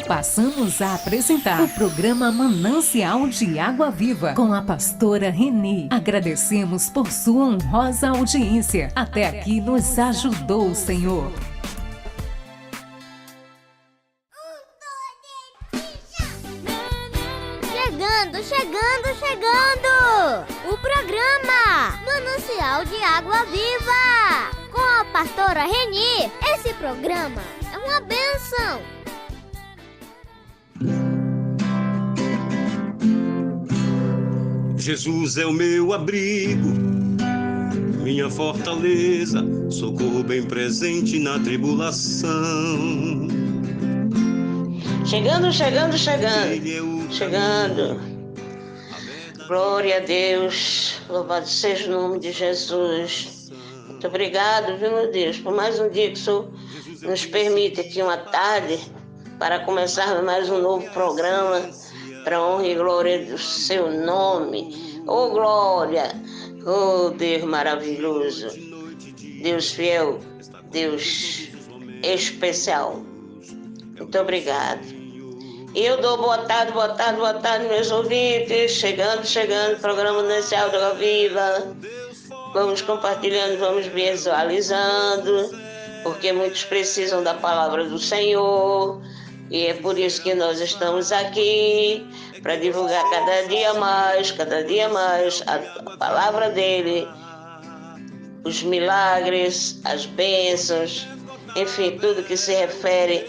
Passamos a apresentar o programa Manancial de Água Viva com a pastora Reni. Agradecemos por sua honrosa audiência. Até aqui nos ajudou o Senhor. Chegando! O programa Manancial de Água Viva com a pastora Reni. Esse programa é uma bênção. Jesus é o meu abrigo, minha fortaleza, socorro bem presente na tribulação. Chegando. Glória a Deus, louvado seja o nome de Jesus. Muito obrigado, viu, meu Deus, por mais um dia que o Senhor nos permite aqui uma tarde para começar mais um novo programa para a honra e glória do seu nome. Oh, glória! Oh, Deus maravilhoso! Deus fiel, Deus especial. Muito obrigado. Eu dou boa tarde, meus ouvintes. Chegando, programa Manancial de Água Viva. Vamos compartilhando, vamos visualizando, porque muitos precisam da palavra do Senhor. E é por isso que nós estamos aqui, para divulgar cada dia mais a palavra dele, os milagres, as bênçãos, enfim, tudo que se refere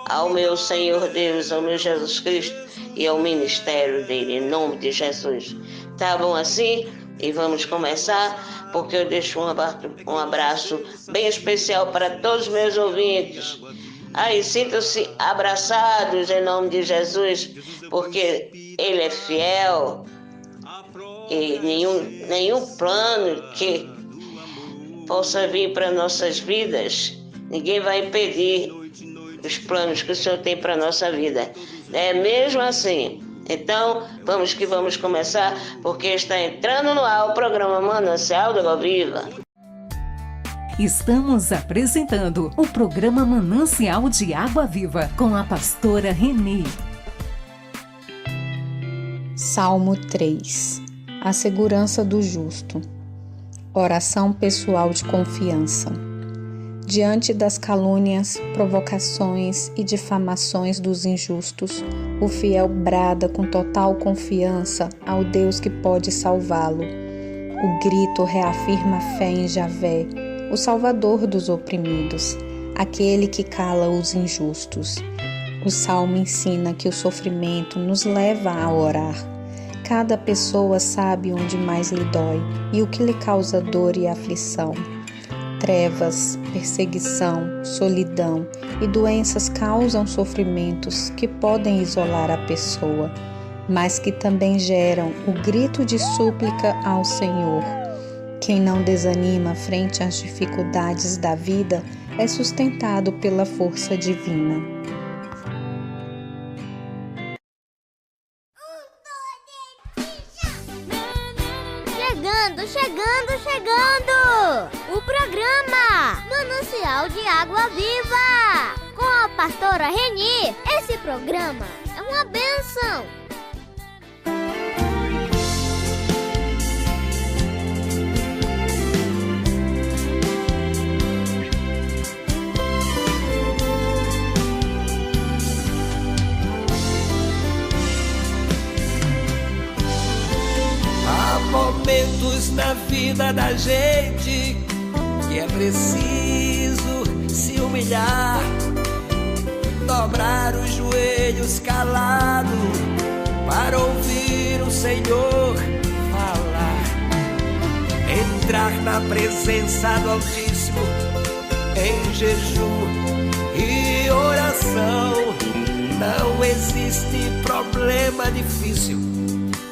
ao meu Senhor Deus, ao meu Jesus Cristo e ao ministério dele, em nome de Jesus. Tá bom assim? E vamos começar, porque eu deixo um abraço bem especial para todos os meus ouvintes. Aí, sintam-se abraçados em nome de Jesus, porque ele é fiel e nenhum plano que possa vir para nossas vidas, ninguém vai impedir os planos que o Senhor tem para a nossa vida. É mesmo assim. Então, vamos começar, porque está entrando no ar o programa Manancial de Água Viva. Estamos apresentando o programa Manancial de Água Viva com a pastora Reni. Salmo 3. A segurança do justo. Oração pessoal de confiança. Diante das calúnias, provocações e difamações dos injustos, o fiel brada com total confiança ao Deus que pode salvá-lo. O grito reafirma a fé em Javé, o Salvador dos oprimidos, aquele que cala os injustos. O Salmo ensina que o sofrimento nos leva a orar. Cada pessoa sabe onde mais lhe dói e o que lhe causa dor e aflição. Trevas, perseguição, solidão e doenças causam sofrimentos que podem isolar a pessoa, mas que também geram o grito de súplica ao Senhor. Quem não desanima frente às dificuldades da vida é sustentado pela força divina. Chegando! O programa Manancial de Água Viva com a pastora Reni. Esse programa é uma bênção. Momentos na vida da gente que é preciso se humilhar, dobrar os joelhos calado para ouvir o Senhor falar, entrar na presença do Altíssimo em jejum e oração. Não existe problema difícil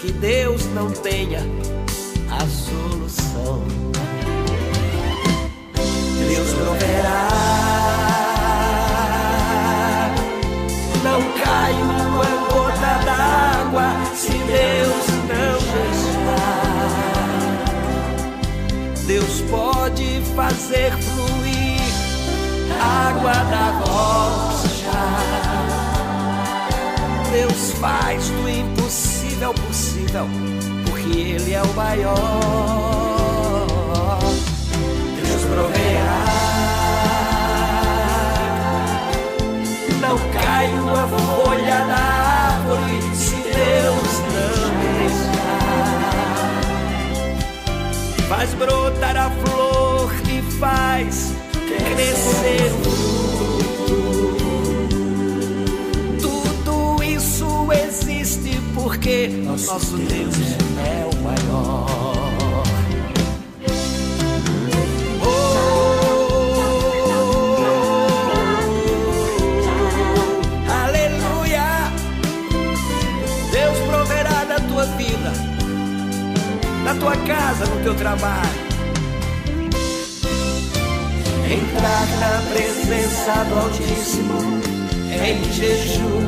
que Deus não tenha a solução. Deus proverá, não cai uma gota d'água se Deus não deixar. Deus pode fazer fluir água da rocha. faz do impossível possível, porque Ele é o maior. Deus proverá, não cai uma folha da árvore se Deus não deixar. Faz brotar a flor e faz crescer o fruto. Tudo isso existe porque nosso Deus é o maior. Aleluia! Deus proverá na tua vida, na tua casa, no teu trabalho. Entrar na presença do Altíssimo em jejum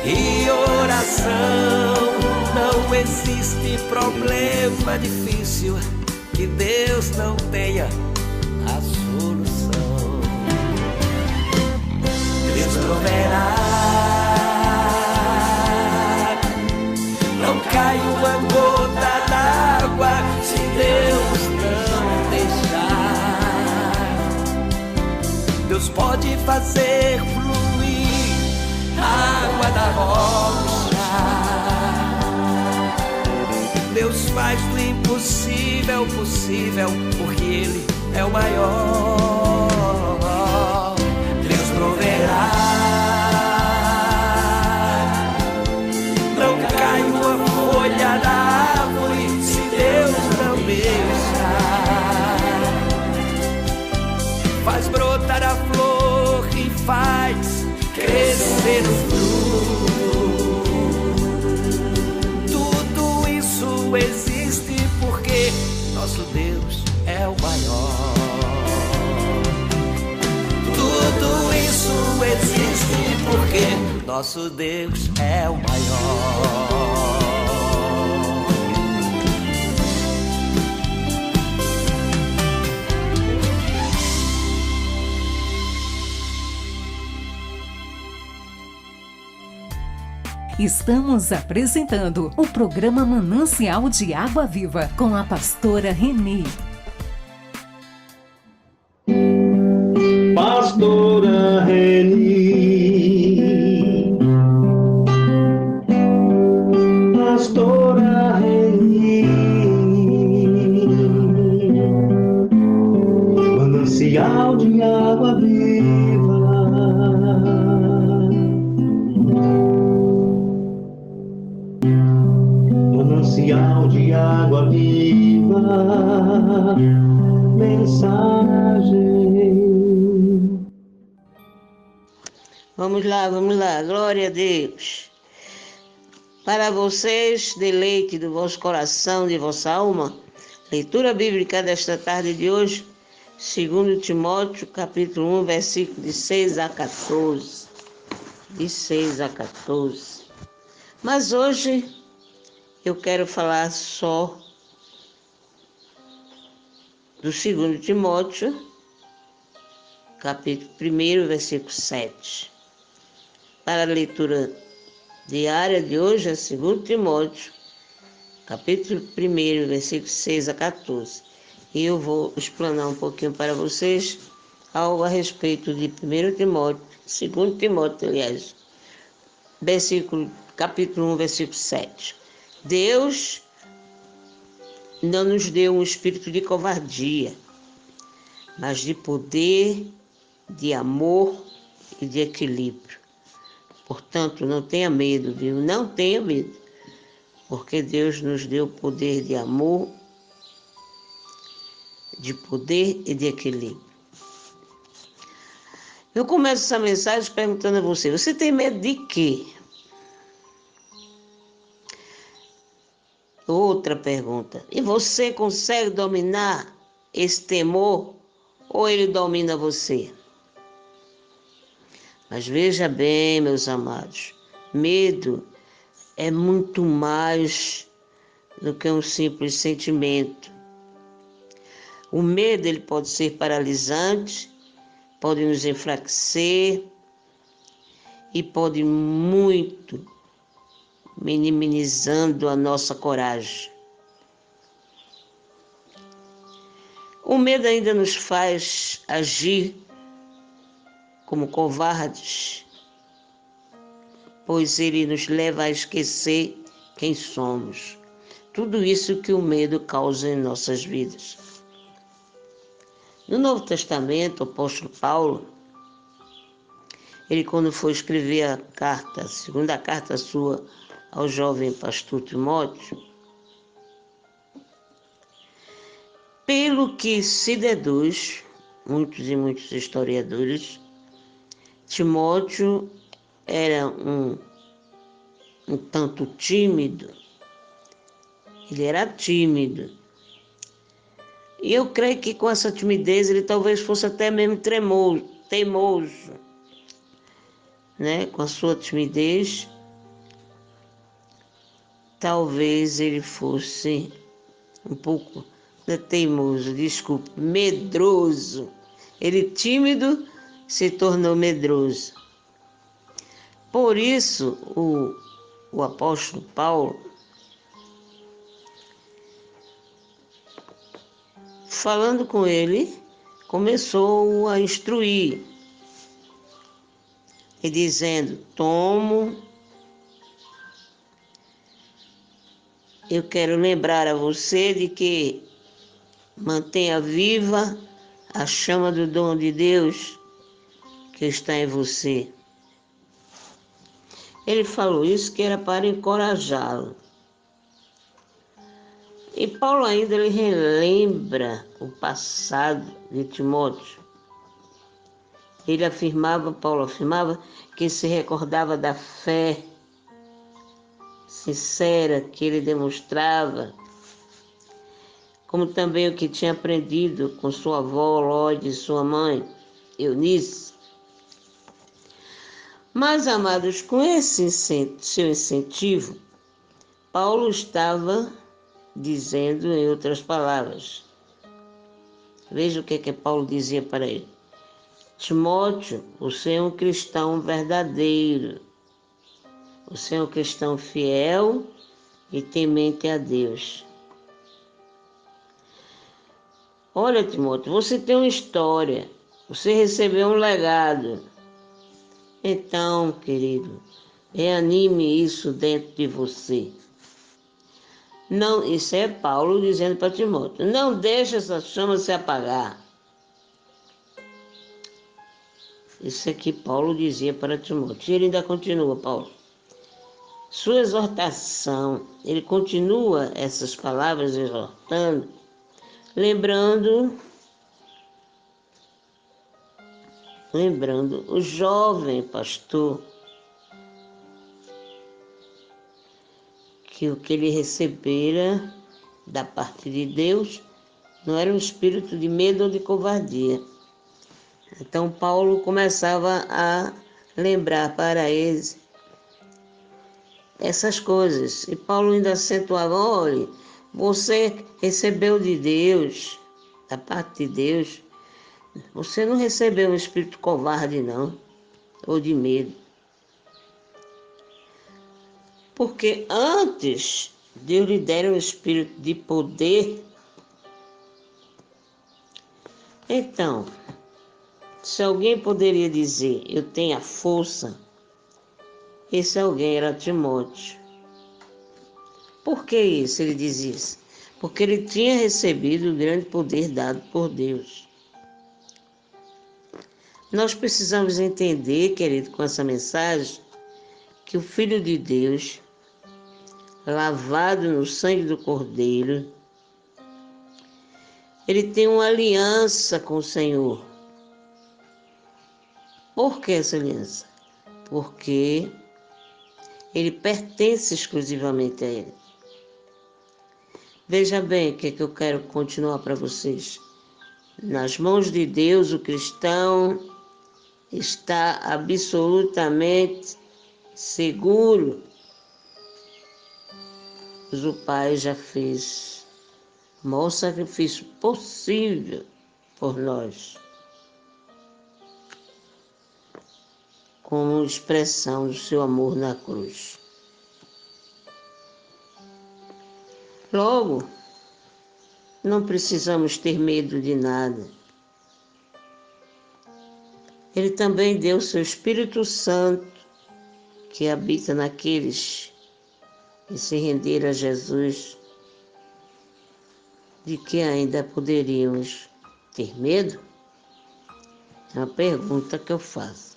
e oração. Não existe problema difícil que Deus não tenha a solução. Deus proverá, não cai uma gota d'água se Deus não deixar. Deus pode fazer fluir a água da rocha. Deus faz do impossível possível, porque Ele é o maior. Deus proverá, não cai uma folha da árvore se Deus não deixar. Faz brotar a flor e faz crescer o fruto. Tudo isso existe porque nosso Deus é o maior. Tudo isso existe porque nosso Deus é o maior. Estamos apresentando o programa Manancial de Água Viva com a pastora Reni. Pastora Reni, Pastora Reni, Manancial de Água Viva. Manancial de água viva, mensagem. Vamos lá, glória a Deus. Para vocês, deleite do vosso coração, de vossa alma, leitura bíblica desta tarde de hoje, 2 Timóteo, capítulo 1, versículo de 6 a 14. De 6 a 14. Mas hoje eu quero falar só do 2 Timóteo, capítulo 1, versículo 7. Para a leitura diária de hoje é 2 Timóteo, capítulo 1, versículo 6 a 14. E eu vou explanar um pouquinho para vocês algo a respeito de 1 Timóteo, 2 Timóteo, aliás, capítulo 1, versículo 7. Deus não nos deu um espírito de covardia, mas de poder, de amor e de equilíbrio. Portanto, não tenha medo, viu? Não tenha medo, porque Deus nos deu poder de amor, de poder e de equilíbrio. Eu começo essa mensagem perguntando a você: você tem medo de quê? Outra pergunta: e você consegue dominar esse temor ou ele domina você? Mas veja bem, meus amados, medo é muito mais do que um simples sentimento. O medo ele pode ser paralisante, pode nos enfraquecer e pode muito minimizando a nossa coragem. O medo ainda nos faz agir como covardes, pois ele nos leva a esquecer quem somos. Tudo isso que o medo causa em nossas vidas. No Novo Testamento, o apóstolo Paulo, ele quando foi escrever a carta, a segunda carta sua ao jovem pastor Timóteo, pelo que se deduz, muitos e muitos historiadores, Timóteo era um tanto tímido. Ele era tímido. E eu creio que com essa timidez ele talvez fosse até mesmo teimoso, né? Com a sua timidez, talvez ele fosse um pouco teimoso, desculpe, medroso. Ele tímido se tornou medroso. Por isso, o apóstolo Paulo, falando com ele, começou a instruir, e dizendo: eu quero lembrar a você de que mantenha viva a chama do dom de Deus que está em você. Ele falou isso que era para encorajá-lo. E Paulo ainda ele relembra o passado de Timóteo. Paulo afirmava que se recordava da fé sincera que ele demonstrava, como também o que tinha aprendido com sua avó Lóide e sua mãe, Eunice. Mas, amados, com esse seu incentivo, Paulo estava dizendo em outras palavras. Veja o que Paulo dizia para ele. Timóteo, você é um cristão verdadeiro. Você é um cristão fiel e temente a Deus. Olha, Timóteo, você tem uma história. Você recebeu um legado. Então, querido, reanime isso dentro de você. Não, isso é Paulo dizendo para Timóteo. Não deixe essa chama se apagar. Isso é que Paulo dizia para Timóteo. E ele ainda continua, Paulo. Sua exortação, ele continua essas palavras exortando, lembrando o jovem pastor que o que ele recebera da parte de Deus não era um espírito de medo ou de covardia. Então Paulo começava a lembrar para eles essas coisas. E Paulo ainda acentuava: olhe, você recebeu de Deus, da parte de Deus, você não recebeu um espírito covarde, não, ou de medo. Porque antes Deus lhe dera um espírito de poder. Então, se alguém poderia dizer, eu tenho a força, esse alguém era Timóteo. Por que isso? Ele diz isso. Porque ele tinha recebido o grande poder dado por Deus. Nós precisamos entender, querido, com essa mensagem, que o Filho de Deus, lavado no sangue do Cordeiro, ele tem uma aliança com o Senhor. Por que essa aliança? Porque ele pertence exclusivamente a ele. Veja bem o que eu quero continuar para vocês. Nas mãos de Deus, o cristão está absolutamente seguro. Pois o Pai já fez o maior sacrifício possível por nós, como expressão do seu amor na cruz. Logo, não precisamos ter medo de nada. Ele também deu seu Espírito Santo, que habita naqueles que se renderam a Jesus. De que ainda poderíamos ter medo? É uma pergunta que eu faço.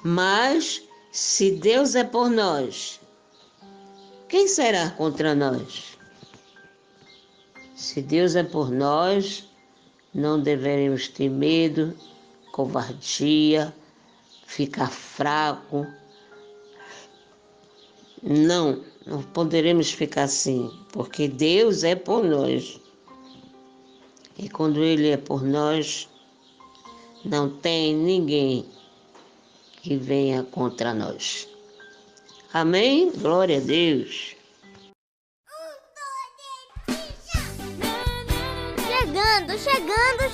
Mas, se Deus é por nós, quem será contra nós? Se Deus é por nós, não deveremos ter medo, covardia, ficar fraco. Não poderemos ficar assim, porque Deus é por nós. E quando Ele é por nós, não tem ninguém que venha contra nós. Amém? Glória a Deus.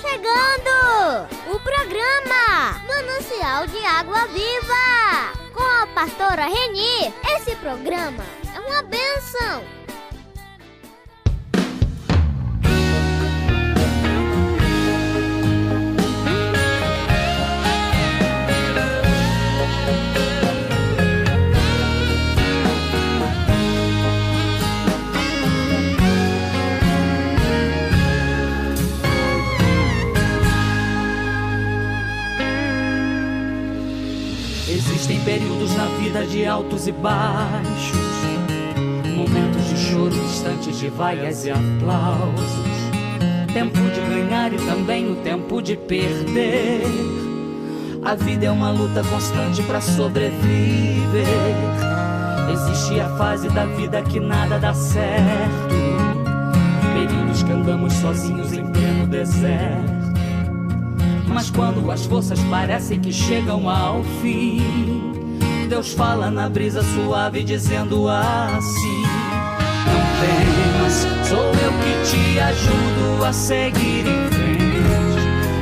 Chegando! O programa Manancial de Água Viva, com a pastora Reni. Esse programa é uma bênção. Existem períodos na vida de altos e baixos, momentos de choro, instantes de vaias e aplausos, tempo de ganhar e também o tempo de perder. A vida é uma luta constante para sobreviver. Existe a fase da vida que nada dá certo, períodos que andamos sozinhos em pleno deserto. Mas quando as forças parecem que chegam ao fim, Deus fala na brisa suave dizendo assim: não temas, sou eu que te ajudo a seguir em frente.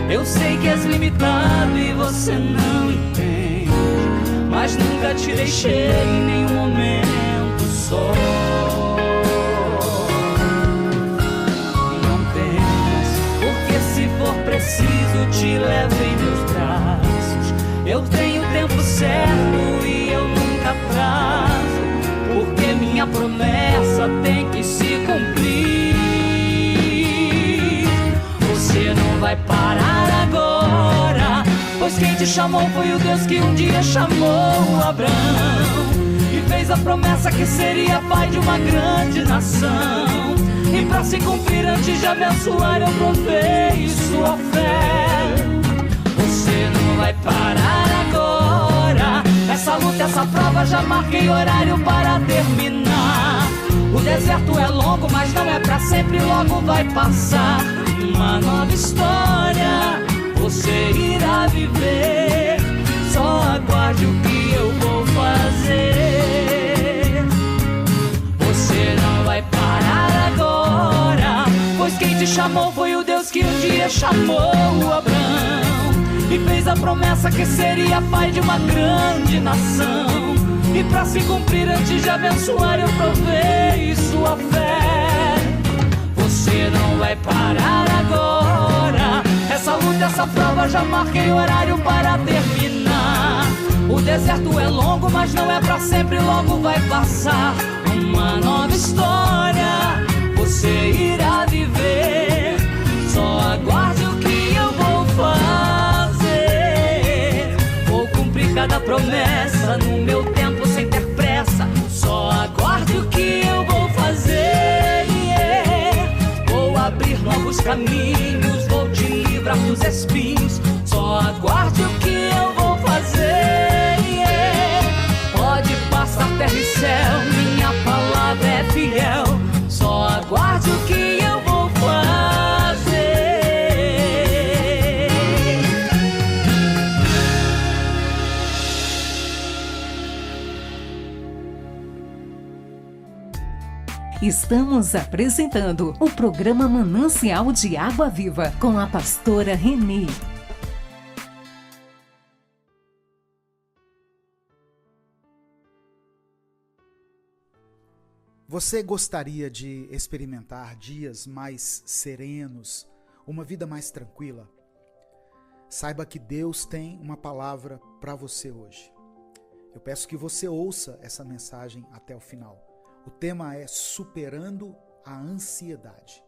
Eu sei que és limitado e você não entende, mas nunca te deixei em nenhum momento só. Preciso, te levo em meus braços. Eu tenho tempo certo e eu nunca atraso, porque minha promessa tem que se cumprir. Você não vai parar agora, pois quem te chamou foi o Deus que um dia chamou Abraão e fez a promessa que seria pai de uma grande nação. E pra se cumprir antes de abençoar eu provei sua fé. Você não vai parar agora, essa luta, essa prova já marquei horário para terminar. O deserto é longo, mas não é pra sempre, logo vai passar. Uma nova história você irá viver, só aguarde o que eu vou fazer. Você não vai parar agora, pois quem te chamou foi o Deus que um dia chamou Abraão e fez a promessa que seria pai de uma grande nação. E pra se cumprir antes de abençoar eu provei sua fé. Você não vai parar agora, essa luta, essa prova já marquei horário para terminar. O deserto é longo, mas não é pra sempre, logo vai passar. Uma nova história você irá viver, só aguarde o que eu vou fazer. Vou cumprir cada promessa no meu tempo sem ter pressa, só aguarde o que eu vou fazer. Vou abrir novos caminhos, vou te livrar dos espinhos, só aguarde o que eu vou fazer. Pode passar terra e céu, minha palavra é fiel, só aguarde o que eu vou fazer. Estamos apresentando o programa Manancial de Água Viva com a pastora Reni. Você gostaria de experimentar dias mais serenos, uma vida mais tranquila? Saiba que Deus tem uma palavra para você hoje. Eu peço que você ouça essa mensagem até o final. O tema é Superando a Ansiedade.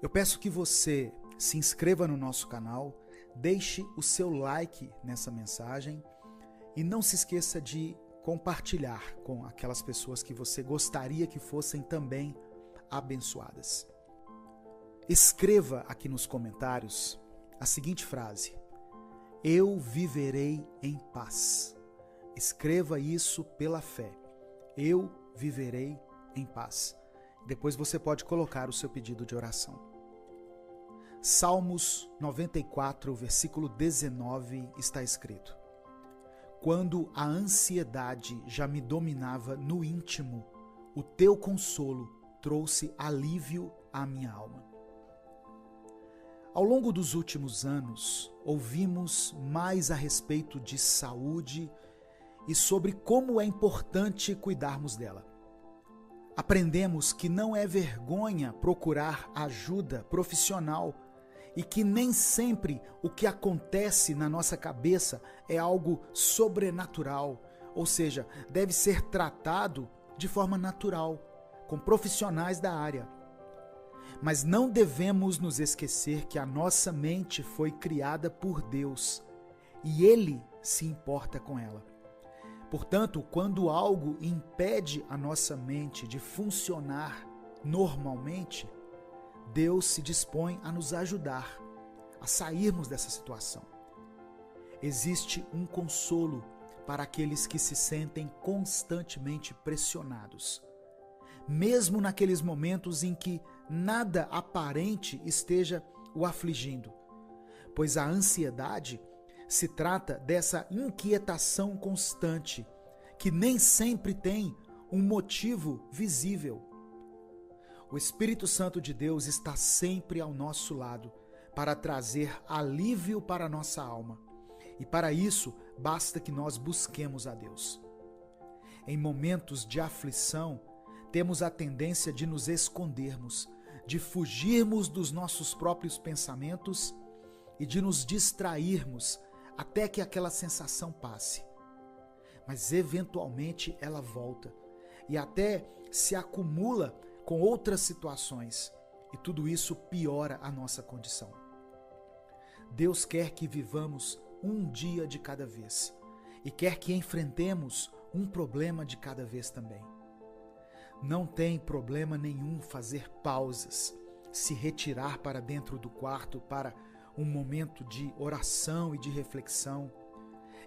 Eu peço que você se inscreva no nosso canal, deixe o seu like nessa mensagem e não se esqueça de compartilhar com aquelas pessoas que você gostaria que fossem também abençoadas. Escreva aqui nos comentários a seguinte frase: eu viverei em paz. Escreva isso pela fé. Eu viverei em paz. Depois você pode colocar o seu pedido de oração. Salmos 94, versículo 19 está escrito: quando a ansiedade já me dominava no íntimo, o teu consolo trouxe alívio à minha alma. Ao longo dos últimos anos, ouvimos mais a respeito de saúde e sobre como é importante cuidarmos dela. Aprendemos que não é vergonha procurar ajuda profissional e que nem sempre o que acontece na nossa cabeça é algo sobrenatural, ou seja, deve ser tratado de forma natural, com profissionais da área. Mas não devemos nos esquecer que a nossa mente foi criada por Deus e Ele se importa com ela. Portanto, quando algo impede a nossa mente de funcionar normalmente, Deus se dispõe a nos ajudar a sairmos dessa situação. Existe um consolo para aqueles que se sentem constantemente pressionados, mesmo naqueles momentos em que nada aparente esteja o afligindo, pois a ansiedade se trata dessa inquietação constante que nem sempre tem um motivo visível. O Espírito Santo de Deus está sempre ao nosso lado para trazer alívio para a nossa alma. E para isso, basta que nós busquemos a Deus. Em momentos de aflição, temos a tendência de nos escondermos, de fugirmos dos nossos próprios pensamentos e de nos distrairmos até que aquela sensação passe. Mas eventualmente ela volta e até se acumula com outras situações, e tudo isso piora a nossa condição. Deus quer que vivamos um dia de cada vez e quer que enfrentemos um problema de cada vez também. Não tem problema nenhum fazer pausas, se retirar para dentro do quarto para um momento de oração e de reflexão.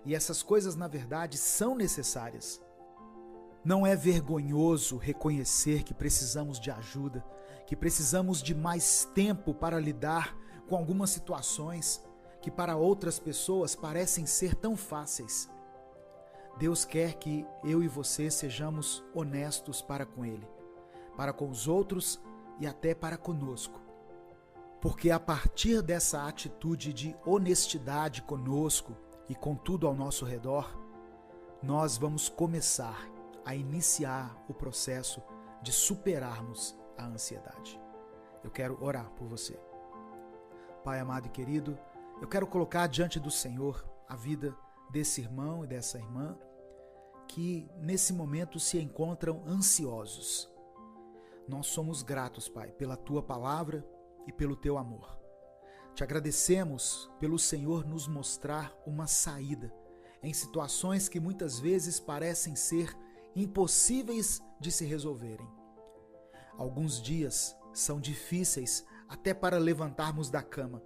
E essas coisas, na verdade, são necessárias. Não é vergonhoso reconhecer que precisamos de ajuda, que precisamos de mais tempo para lidar com algumas situações que para outras pessoas parecem ser tão fáceis. Deus quer que eu e você sejamos honestos para com Ele, para com os outros e até para conosco. Porque a partir dessa atitude de honestidade conosco e com tudo ao nosso redor, nós vamos começar a iniciar o processo de superarmos a ansiedade. Eu quero orar por você. Pai amado e querido, eu quero colocar diante do Senhor a vida desse irmão e dessa irmã que nesse momento se encontram ansiosos. Nós somos gratos, Pai, pela Tua palavra e pelo Teu amor. Te agradecemos pelo Senhor nos mostrar uma saída em situações que muitas vezes parecem ser impossíveis de se resolverem. Alguns dias são difíceis até para levantarmos da cama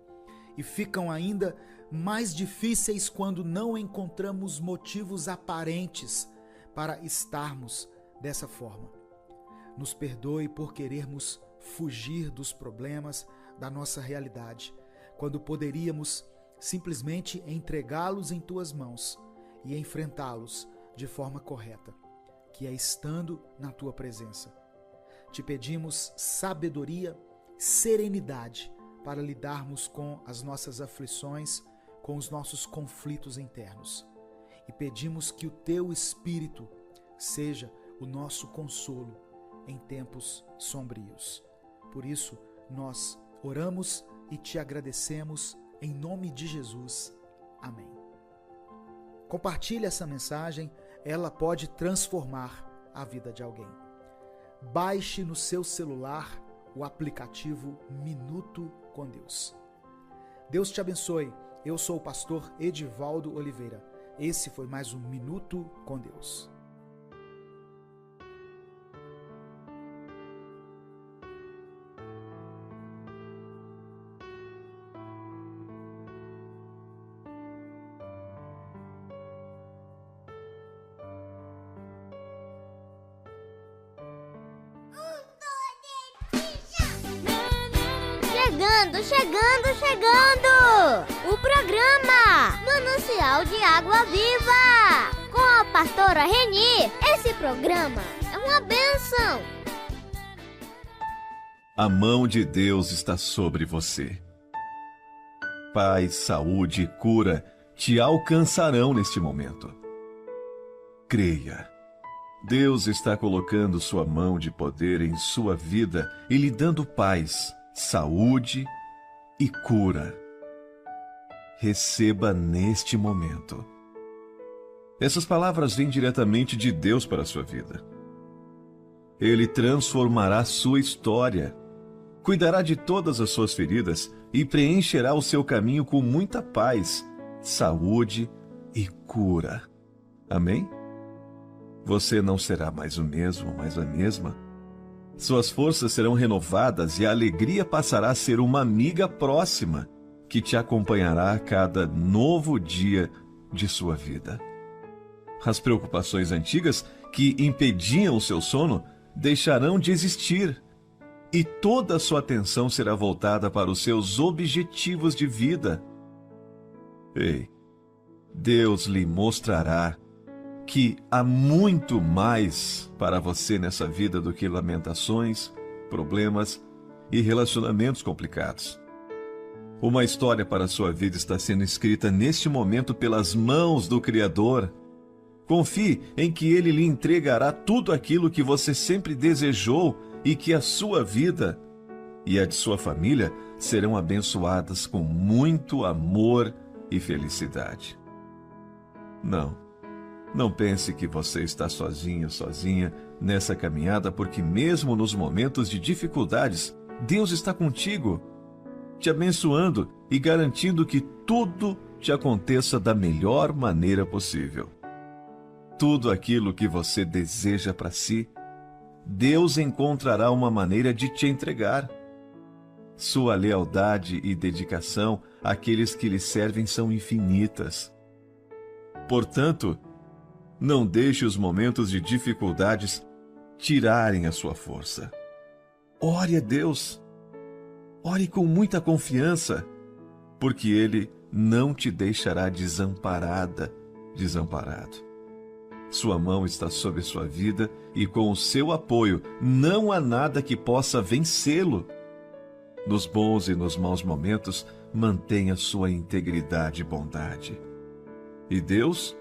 e ficam ainda mais difíceis quando não encontramos motivos aparentes para estarmos dessa forma. Nos perdoe por querermos fugir dos problemas da nossa realidade, quando poderíamos simplesmente entregá-los em Tuas mãos e enfrentá-los de forma correta, que é estando na Tua presença. Te pedimos sabedoria, serenidade para lidarmos com as nossas aflições, com os nossos conflitos internos. E pedimos que o Teu Espírito seja o nosso consolo em tempos sombrios. Por isso, nós oramos e te agradecemos em nome de Jesus. Amém. Compartilhe essa mensagem, ela pode transformar a vida de alguém. Baixe no seu celular o aplicativo Minuto com Deus. Deus te abençoe. Eu sou o pastor Edivaldo Oliveira. Esse foi mais um Minuto com Deus. Chegando! O programa Manancial de Água Viva, com a pastora Reni. Esse programa é uma bênção. A mão de Deus está sobre você. Paz, saúde e cura te alcançarão neste momento. Creia. Deus está colocando sua mão de poder em sua vida e lhe dando paz, saúde e cura. Receba neste momento. Essas palavras vêm diretamente de Deus para a sua vida. Ele transformará sua história, cuidará de todas as suas feridas e preencherá o seu caminho com muita paz, saúde e cura. Amém? Você não será mais o mesmo, mais a mesma. Suas forças serão renovadas e a alegria passará a ser uma amiga próxima que te acompanhará a cada novo dia de sua vida. As preocupações antigas que impediam o seu sono deixarão de existir e toda a sua atenção será voltada para os seus objetivos de vida. Ei, Deus lhe mostrará que há muito mais para você nessa vida do que lamentações, problemas e relacionamentos complicados. Uma história para a sua vida está sendo escrita neste momento pelas mãos do Criador. Confie em que Ele lhe entregará tudo aquilo que você sempre desejou e que a sua vida e a de sua família serão abençoadas com muito amor e felicidade. Não pense que você está sozinho, sozinha nessa caminhada, porque mesmo nos momentos de dificuldades, Deus está contigo, te abençoando e garantindo que tudo te aconteça da melhor maneira possível. Tudo aquilo que você deseja para si, Deus encontrará uma maneira de te entregar. Sua lealdade e dedicação àqueles que lhe servem são infinitas. Portanto, não deixe os momentos de dificuldades tirarem a sua força. Ore a Deus. Ore com muita confiança, porque Ele não te deixará desamparada, desamparado. Sua mão está sobre sua vida e com o seu apoio não há nada que possa vencê-lo. Nos bons e nos maus momentos, mantenha sua integridade e bondade. E Deus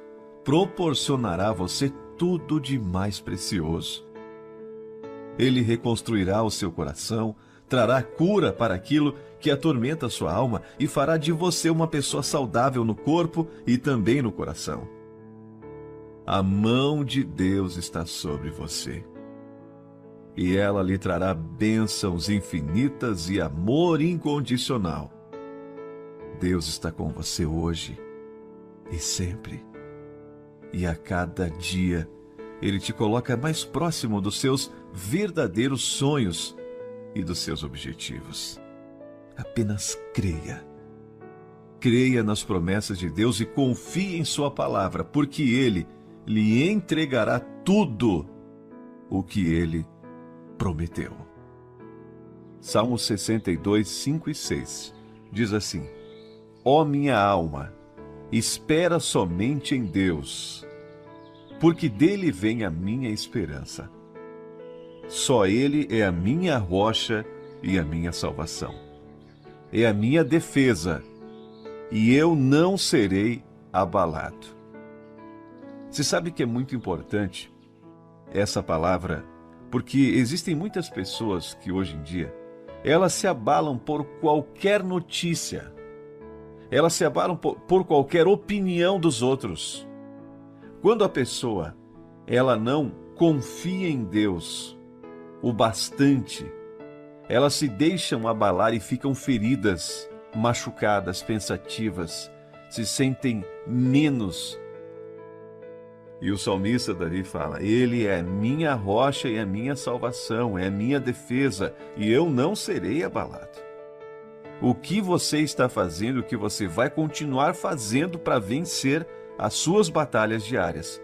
proporcionará a você tudo de mais precioso. Ele reconstruirá o seu coração, trará cura para aquilo que atormenta a sua alma e fará de você uma pessoa saudável no corpo e também no coração. A mão de Deus está sobre você. E ela lhe trará bênçãos infinitas e amor incondicional. Deus está com você hoje e sempre. E a cada dia, Ele te coloca mais próximo dos seus verdadeiros sonhos e dos seus objetivos. Apenas creia. Creia nas promessas de Deus e confie em sua palavra, porque Ele lhe entregará tudo o que Ele prometeu. Salmo 62, 5 e 6 diz assim: Ó minha alma, espera somente em Deus, porque dele vem a minha esperança. Só Ele é a minha rocha e a minha salvação. É a minha defesa, e eu não serei abalado. Você sabe que é muito importante essa palavra Porque existem muitas pessoas que hoje em dia, elas se abalam por qualquer notícia. Elas se abalam por qualquer opinião dos outros. Quando a pessoa, ela não confia em Deus o bastante, elas se deixam abalar e ficam feridas, machucadas, pensativas, se sentem menos. E o salmista Davi fala: Ele é minha rocha e a minha salvação, é a minha defesa, e eu não serei abalado. O que você está fazendo, o que você vai continuar fazendo para vencer as suas batalhas diárias?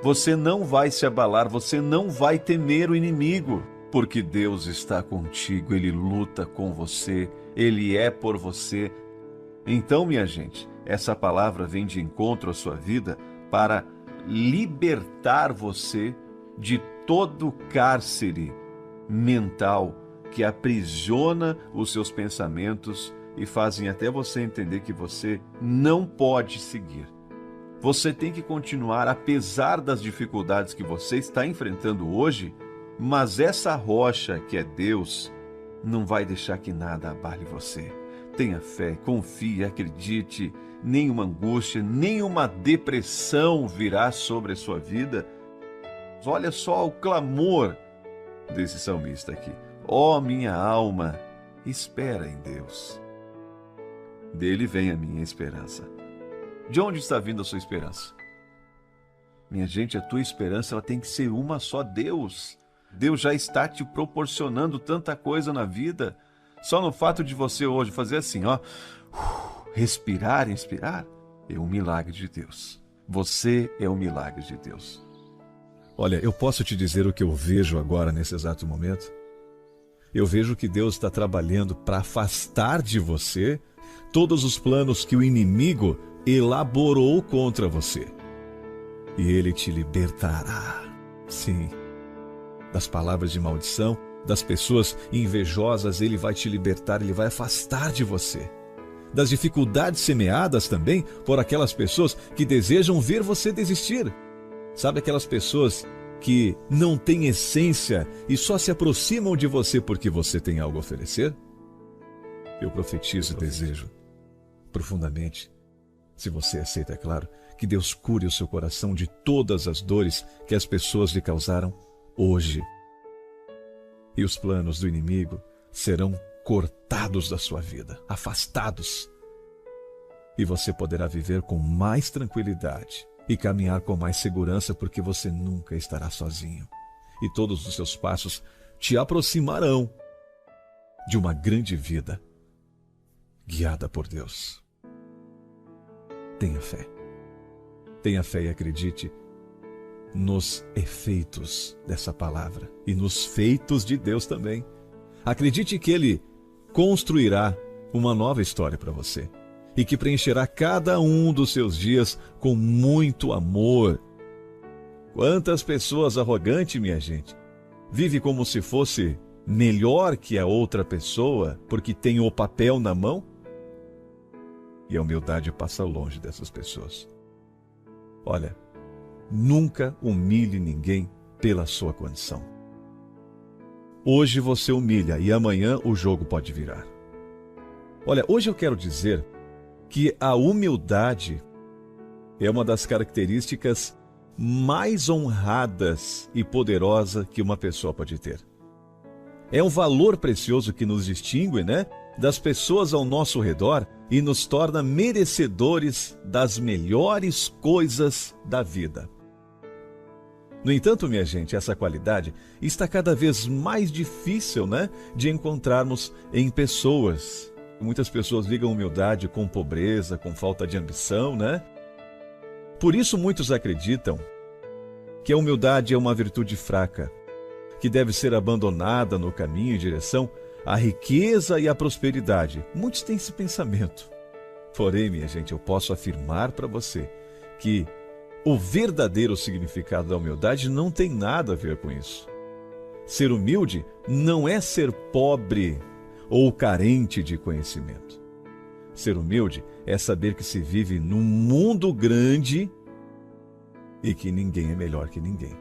Você não vai se abalar, você não vai temer o inimigo, porque Deus está contigo, Ele luta com você, Ele é por você. Então, minha gente, essa palavra vem de encontro à sua vida para libertar você de todo cárcere mental que aprisiona os seus pensamentos e fazem até você entender que você não pode seguir. Você tem que continuar apesar das dificuldades que você está enfrentando hoje, mas essa rocha que é Deus não vai deixar que nada abale você. Tenha fé, confie, acredite, nenhuma angústia, nenhuma depressão virá sobre a sua vida. Olha só o clamor desse salmista aqui. Ó minha alma, espera em Deus. Dele vem a minha esperança. De onde está vindo a sua esperança? Minha gente, a tua esperança ela tem que ser uma só, Deus. Deus já está te proporcionando tanta coisa na vida. Só no fato de você hoje fazer assim, ó, respirar, inspirar, é um milagre de Deus. Você é um milagre de Deus. Olha, eu posso te dizer o que eu vejo agora nesse exato momento? Eu vejo que Deus está trabalhando para afastar de você todos os planos que o inimigo elaborou contra você. E Ele te libertará, sim, das palavras de maldição, das pessoas invejosas. Ele vai te libertar, Ele vai afastar de você. Das dificuldades semeadas também por aquelas pessoas que desejam ver você desistir. Sabe aquelas pessoas que não têm essência e só se aproximam de você porque você tem algo a oferecer? Eu profetizo e desejo profundamente, se você aceita, é claro, que Deus cure o seu coração de todas as dores que as pessoas lhe causaram hoje. E os planos do inimigo serão cortados da sua vida, afastados. E você poderá viver com mais tranquilidade e caminhar com mais segurança, porque você nunca estará sozinho. E todos os seus passos te aproximarão de uma grande vida guiada por Deus. Tenha fé. Tenha fé e acredite nos efeitos dessa palavra e nos feitos de Deus também. Acredite que Ele construirá uma nova história para você e que preencherá cada um dos seus dias com muito amor. Quantas pessoas arrogantes, minha gente, vive como se fosse melhor que a outra pessoa porque tem o papel na mão? E a humildade passa longe dessas pessoas. Olha, nunca humilhe ninguém pela sua condição. Hoje você humilha e amanhã o jogo pode virar. Olha, hoje eu quero dizer que a humildade é uma das características mais honradas e poderosa que uma pessoa pode ter. É um valor precioso que nos distingue, das pessoas ao nosso redor e nos torna merecedores das melhores coisas da vida. No entanto, minha gente, essa qualidade está cada vez mais difícil, de encontrarmos em pessoas. Muitas pessoas ligam humildade com pobreza, com falta de ambição, Por isso muitos acreditam que a humildade é uma virtude fraca, que deve ser abandonada no caminho em direção à riqueza e à prosperidade. Muitos têm esse pensamento. Porém, minha gente, eu posso afirmar para você que o verdadeiro significado da humildade não tem nada a ver com isso. Ser humilde não é ser pobre ou carente de conhecimento. Ser humilde é saber que se vive num mundo grande e que ninguém é melhor que ninguém.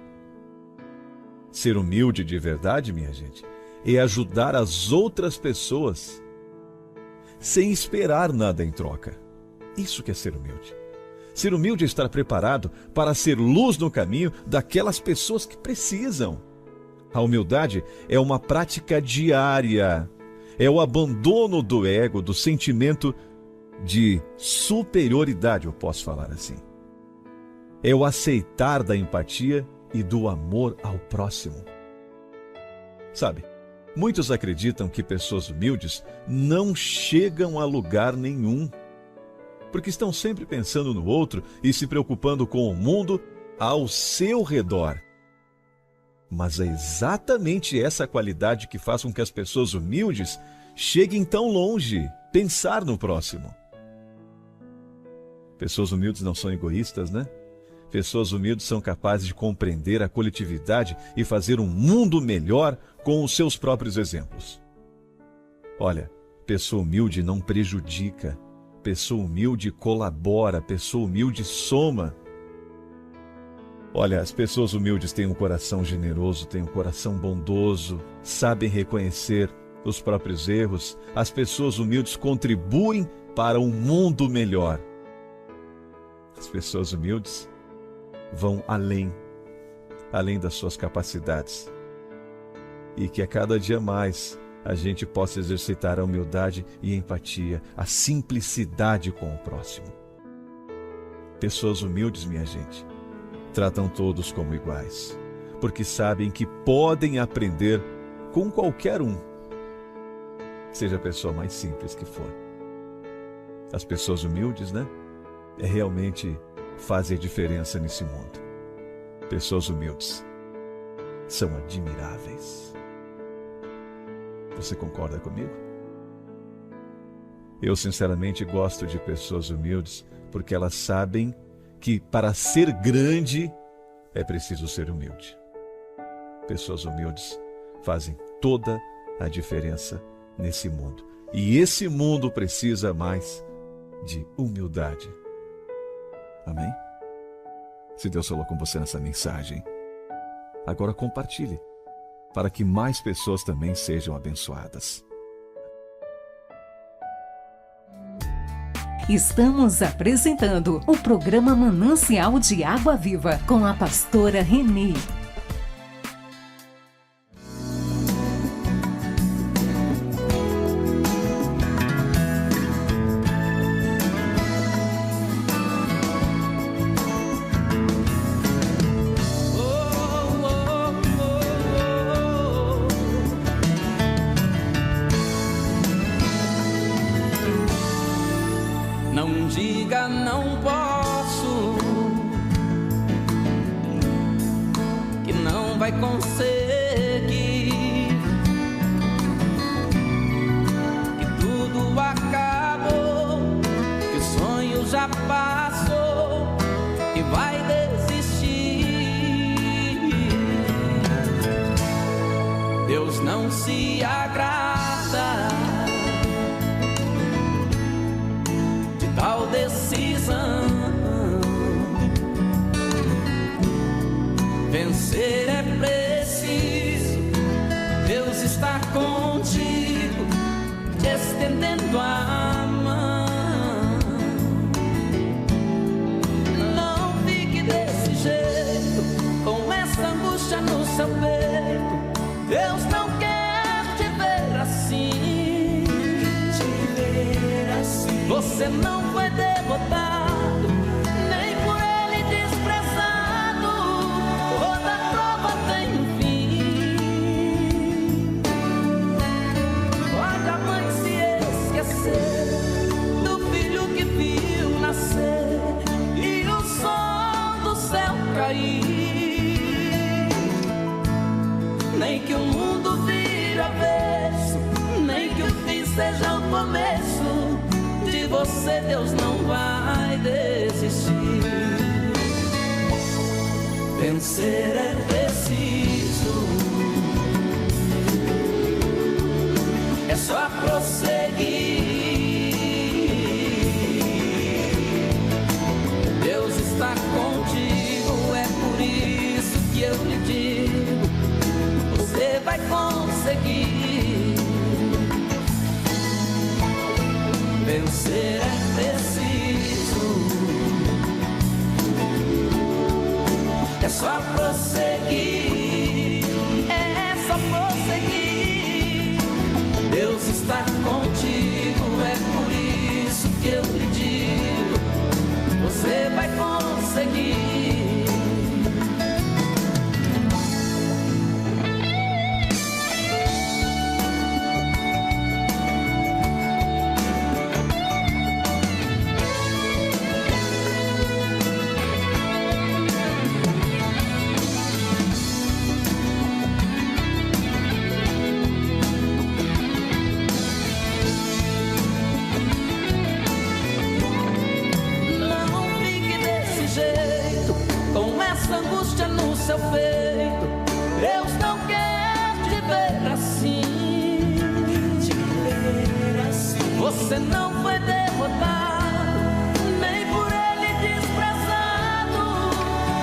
Ser humilde de verdade, minha gente, é ajudar as outras pessoas sem esperar nada em troca. Isso que é ser humilde. Ser humilde é estar preparado para ser luz no caminho daquelas pessoas que precisam. A humildade é uma prática diária. É o abandono do ego, do sentimento de superioridade, eu posso falar assim. É o aceitar da empatia e do amor ao próximo. Sabe, muitos acreditam que pessoas humildes não chegam a lugar nenhum, porque estão sempre pensando no outro e se preocupando com o mundo ao seu redor. Mas é exatamente essa qualidade que faz com que as pessoas humildes cheguem tão longe, pensar no próximo. Pessoas humildes não são egoístas, né? Pessoas humildes são capazes de compreender a coletividade e fazer um mundo melhor com os seus próprios exemplos. Olha, pessoa humilde não prejudica, pessoa humilde colabora, pessoa humilde soma. Olha, as pessoas humildes têm um coração generoso, têm um coração bondoso, sabem reconhecer os próprios erros. As pessoas humildes contribuem para um mundo melhor. As pessoas humildes vão além das suas capacidades. E que a cada dia mais a gente possa exercitar a humildade e a empatia, a simplicidade com o próximo. Pessoas humildes, minha gente, tratam todos como iguais, porque sabem que podem aprender com qualquer um, seja a pessoa mais simples que for. As pessoas humildes, né? Realmente fazem a diferença nesse mundo. Pessoas humildes são admiráveis. Você concorda comigo? Eu sinceramente gosto de pessoas humildes porque elas sabem que para ser grande é preciso ser humilde. Pessoas humildes fazem toda a diferença nesse mundo. E esse mundo precisa mais de humildade. Amém? Se Deus falou com você nessa mensagem, agora compartilhe, para que mais pessoas também sejam abençoadas. Estamos apresentando o programa Manancial de Água Viva com a pastora Renê. Não diga não posso, que não vai conseguir, que tudo acabou, que o sonho já passou e vai desistir. Deus não se agrada de tal decisão. Vencer é preciso, Deus está contigo, te estendendo a mão. Não fique desse jeito, com essa angústia no seu peito. Deus não quer te ver assim. Você não foi derrotado, nem por ele desprezado. Toda prova tem um fim. Pode a mãe se esquecer do filho que viu nascer e o sol do céu cair. Nem que o mundo vire avesso, nem que o fim seja o começo. De você Deus não vai desistir. Vencer é preciso, é só prosseguir. Deus está contigo, é por isso que eu lhe digo: é só prosseguir, é só prosseguir. Deus está contigo, é por isso que eu lhe digo, você vai conseguir. Angústia no seu peito, Deus não quer te ver assim. Você não foi derrotado, nem por ele desprezado.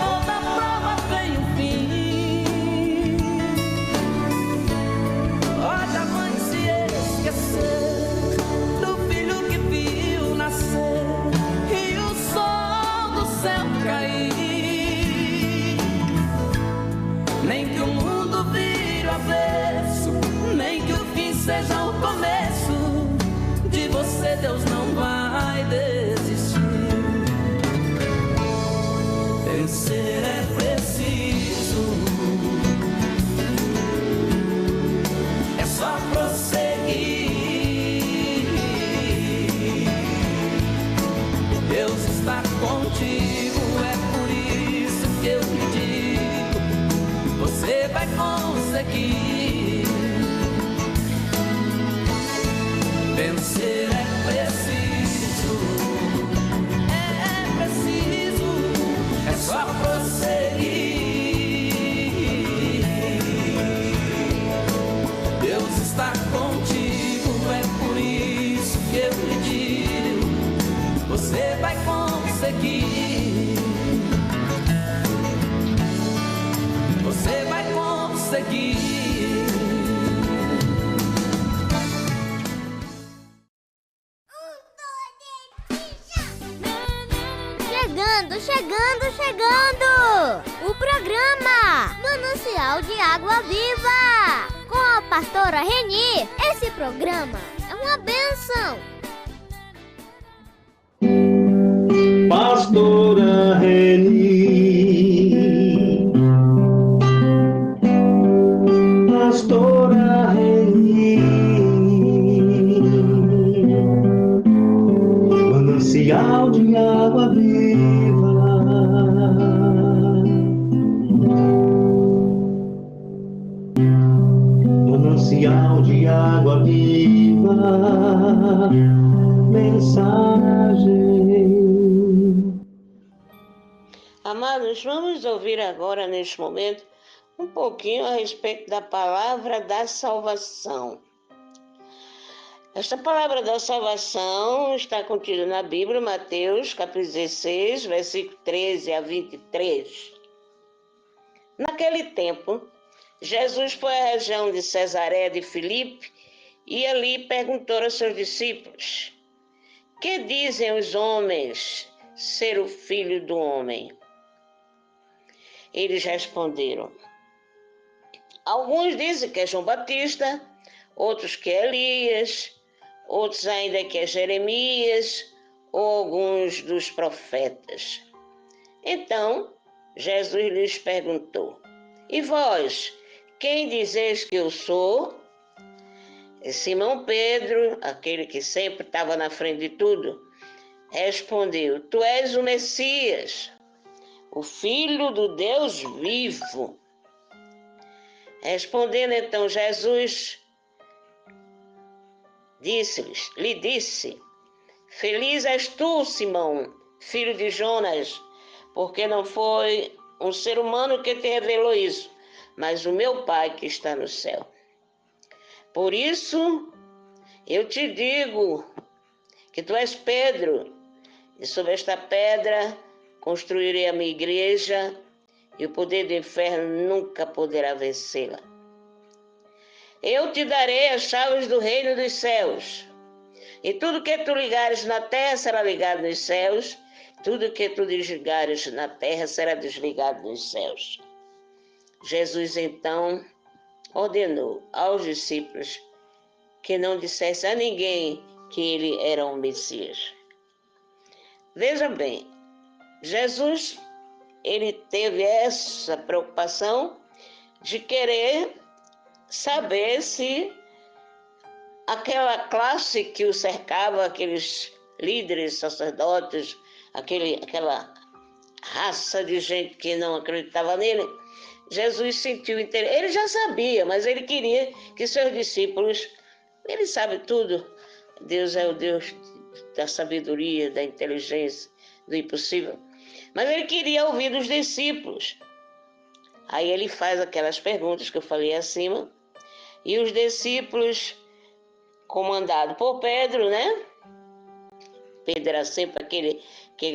Toda prova tem um fim. Pode a mãe se esquecer do filho que viu nascer e o sol do céu cair. Nem que o mundo vire o avesso, nem que o fim seja o começo, de você Deus não vai desistir. Vencer é preciso, é só prosseguir. Deus está contigo, é por isso que eu lhe digo, você vai conseguir. Vencer é preciso, é só prosseguir. Deus está contigo, é por isso que eu lhe digo, você vai conseguir. Você vai conseguir. Chegando! O programa Manancial de Água Viva, com a pastora Reni. Esse programa é uma bênção. Pastora Reni, Pastora Reni, manancial de água viva. Manancial de água viva, mensagem. Amados, vamos ouvir agora, neste momento, um pouquinho a respeito da palavra da salvação. Esta palavra da salvação está contida na Bíblia, Mateus, capítulo 16, versículo 13 a 23. Naquele tempo, Jesus foi à região de Cesareia de Filipe e ali perguntou aos seus discípulos: que dizem os homens ser o Filho do Homem? Eles responderam: alguns dizem que é João Batista, outros que é Elias, outros ainda que é Jeremias, ou alguns dos profetas. Então, Jesus lhes perguntou: e vós, quem dizeis que eu sou? E Simão Pedro, aquele que sempre estava na frente de tudo, respondeu: tu és o Messias, o Filho do Deus vivo. Respondendo então Jesus, lhe disse: feliz és tu, Simão, filho de Jonas, porque não foi um ser humano que te revelou isso, mas o meu Pai que está no céu. Por isso, eu te digo que tu és Pedro, e sobre esta pedra construirei a minha igreja, e o poder do inferno nunca poderá vencê-la. Eu te darei as chaves do reino dos céus, e tudo que tu ligares na terra será ligado nos céus, tudo que tu desligares na terra será desligado nos céus. Jesus então ordenou aos discípulos que não dissesse a ninguém que ele era um Messias. Veja bem, Jesus, ele teve essa preocupação de querer saber se aquela classe que o cercava, aqueles líderes, sacerdotes, aquela raça de gente que não acreditava nele, Jesus sentiu interesse. Ele já sabia, mas ele queria que seus discípulos, ele sabe tudo. Deus é o Deus da sabedoria, da inteligência, do impossível. Mas ele queria ouvir dos discípulos. Aí ele faz aquelas perguntas que eu falei acima, e os discípulos, comandado por Pedro, né? Pedro era sempre aquele que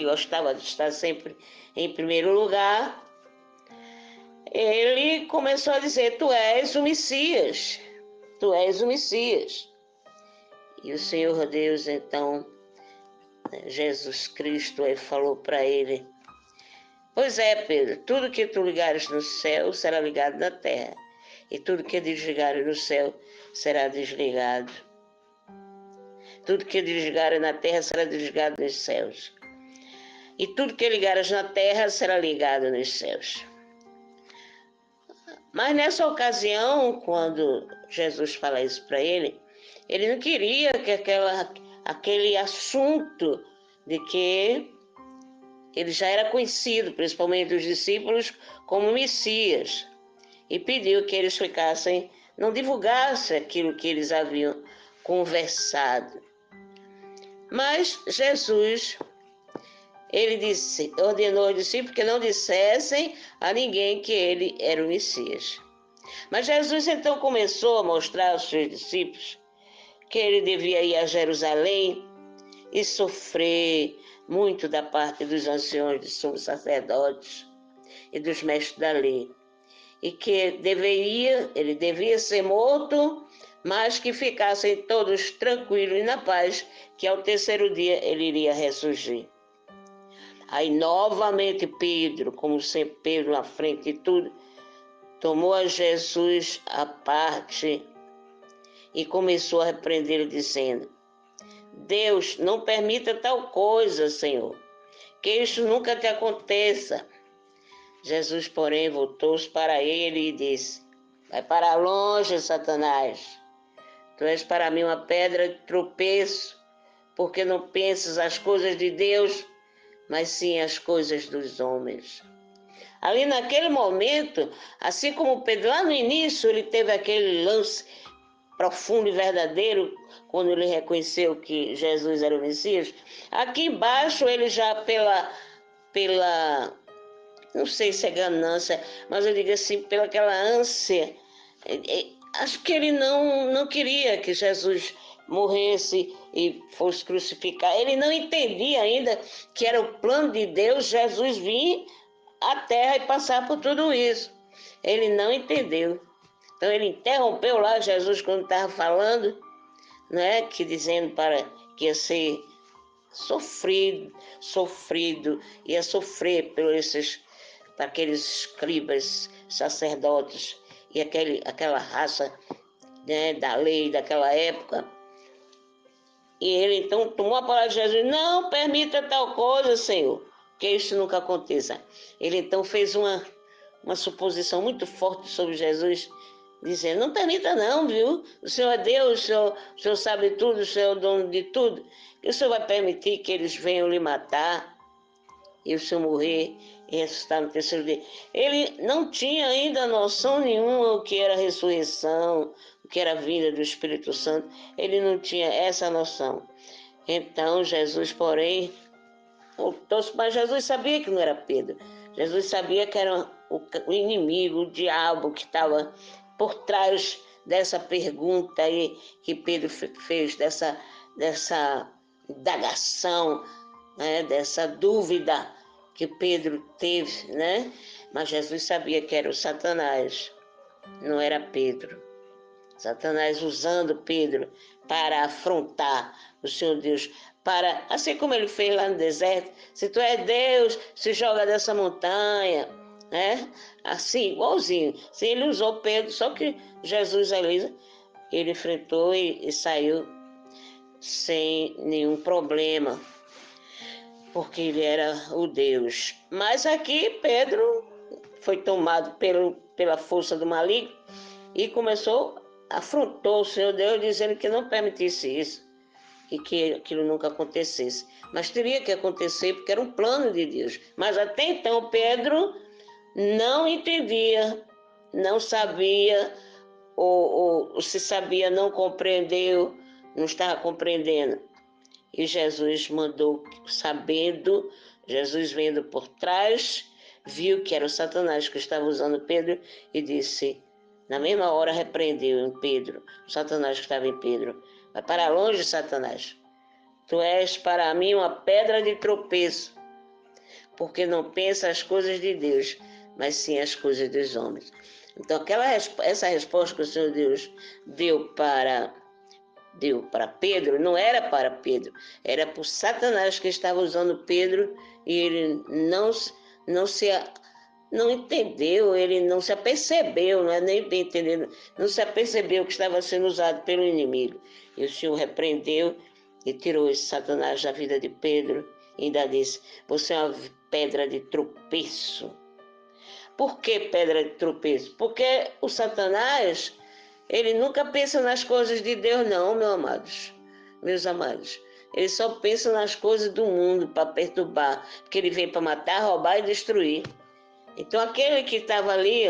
gostava de estar sempre em primeiro lugar. Ele começou a dizer: tu és o Messias, tu és o Messias. E o Senhor Deus, então, Jesus Cristo, ele falou para ele: pois é, Pedro, tudo que tu ligares no céu será ligado na terra, e tudo que desligares no céu será desligado. Tudo que desligares na terra será desligado nos céus. E tudo que ligares na terra será ligado nos céus. Mas nessa ocasião, quando Jesus fala isso para ele não queria que aquele assunto de que ele já era conhecido, principalmente dos discípulos, como Messias, e pediu que eles ficassem, não divulgassem aquilo que eles haviam conversado. Mas Jesus, ele ordenou aos discípulos que não dissessem a ninguém que ele era o Messias. Mas Jesus então começou a mostrar aos seus discípulos que ele devia ir a Jerusalém e sofrer muito da parte dos anciões, dos sumos sacerdotes e dos mestres da lei. E que ele devia ser morto, mas que ficassem todos tranquilos e na paz, que ao terceiro dia ele iria ressurgir. Aí novamente Pedro, como sempre Pedro na frente de tudo, tomou a Jesus à parte e começou a repreendê-lo, dizendo: Deus, não permita tal coisa, Senhor, que isso nunca te aconteça. Jesus, porém, voltou-se para ele e disse: vai para longe, Satanás. Tu és para mim uma pedra de tropeço, porque não pensas as coisas de Deus, mas sim as coisas dos homens. Ali naquele momento, assim como Pedro, lá no início, ele teve aquele lance profundo e verdadeiro, quando ele reconheceu que Jesus era o Messias. Aqui embaixo, ele já pela não sei se é ganância, mas eu digo assim, pela aquela ânsia, acho que ele não queria que Jesus morresse e fosse crucificado. Ele não entendia ainda que era o plano de Deus Jesus vir à terra e passar por tudo isso. Ele não entendeu. Então ele interrompeu lá Jesus quando estava falando, né, que dizendo que ia ser sofrido, ia sofrer por aqueles escribas, sacerdotes e aquela raça, né, da lei daquela época. E ele então tomou a palavra de Jesus: não permita tal coisa, Senhor, que isso nunca aconteça. Ele então fez uma suposição muito forte sobre Jesus, dizendo: não permita não, viu? O Senhor é Deus, o Senhor sabe tudo, o Senhor é o dono de tudo. E o Senhor vai permitir que eles venham lhe matar e o Senhor morrer e ressuscitar no terceiro dia. Ele não tinha ainda noção nenhuma o que era ressurreição, o que era a vinda do Espírito Santo. Ele não tinha essa noção. Então Jesus, porém, mas Jesus sabia que não era Pedro. Jesus sabia que era o inimigo, o diabo, que estava por trás dessa pergunta aí que Pedro fez, dessa indagação, né, dessa dúvida que Pedro teve, né? Mas Jesus sabia que era o Satanás, não era Pedro. Satanás usando Pedro para afrontar o Senhor Deus, para, assim como ele fez lá no deserto, se tu é Deus, se joga dessa montanha, né? Assim, igualzinho. Sim, ele usou Pedro, só que Jesus ali, ele enfrentou e saiu sem nenhum problema, porque ele era o Deus. Mas aqui Pedro foi tomado pela força do maligno e afrontou o Senhor Deus, dizendo que não permitisse isso e que aquilo nunca acontecesse. Mas teria que acontecer, porque era um plano de Deus. Mas até então Pedro não entendia, não sabia, ou se sabia, não compreendeu, não estava compreendendo. E Jesus mandou, sabendo, Jesus vendo por trás, viu que era o Satanás que estava usando Pedro e disse, na mesma hora repreendeu em Pedro, o Satanás que estava em Pedro. Vai para longe, Satanás. Tu és para mim uma pedra de tropeço, porque não pensa as coisas de Deus, mas sim as coisas dos homens. Então, essa resposta que o Senhor Deus deu para Pedro, não era para Pedro, era para o Satanás que estava usando Pedro, e ele não entendeu, ele não se apercebeu, não é nem bem entendendo, não se apercebeu que estava sendo usado pelo inimigo. E o Senhor repreendeu e tirou esse Satanás da vida de Pedro e ainda disse, você é uma pedra de tropeço. Por que pedra de tropeço? Porque o Satanás, ele nunca pensa nas coisas de Deus não, meus amados. Ele só pensa nas coisas do mundo para perturbar, porque ele veio para matar, roubar e destruir. Então aquele que estava ali,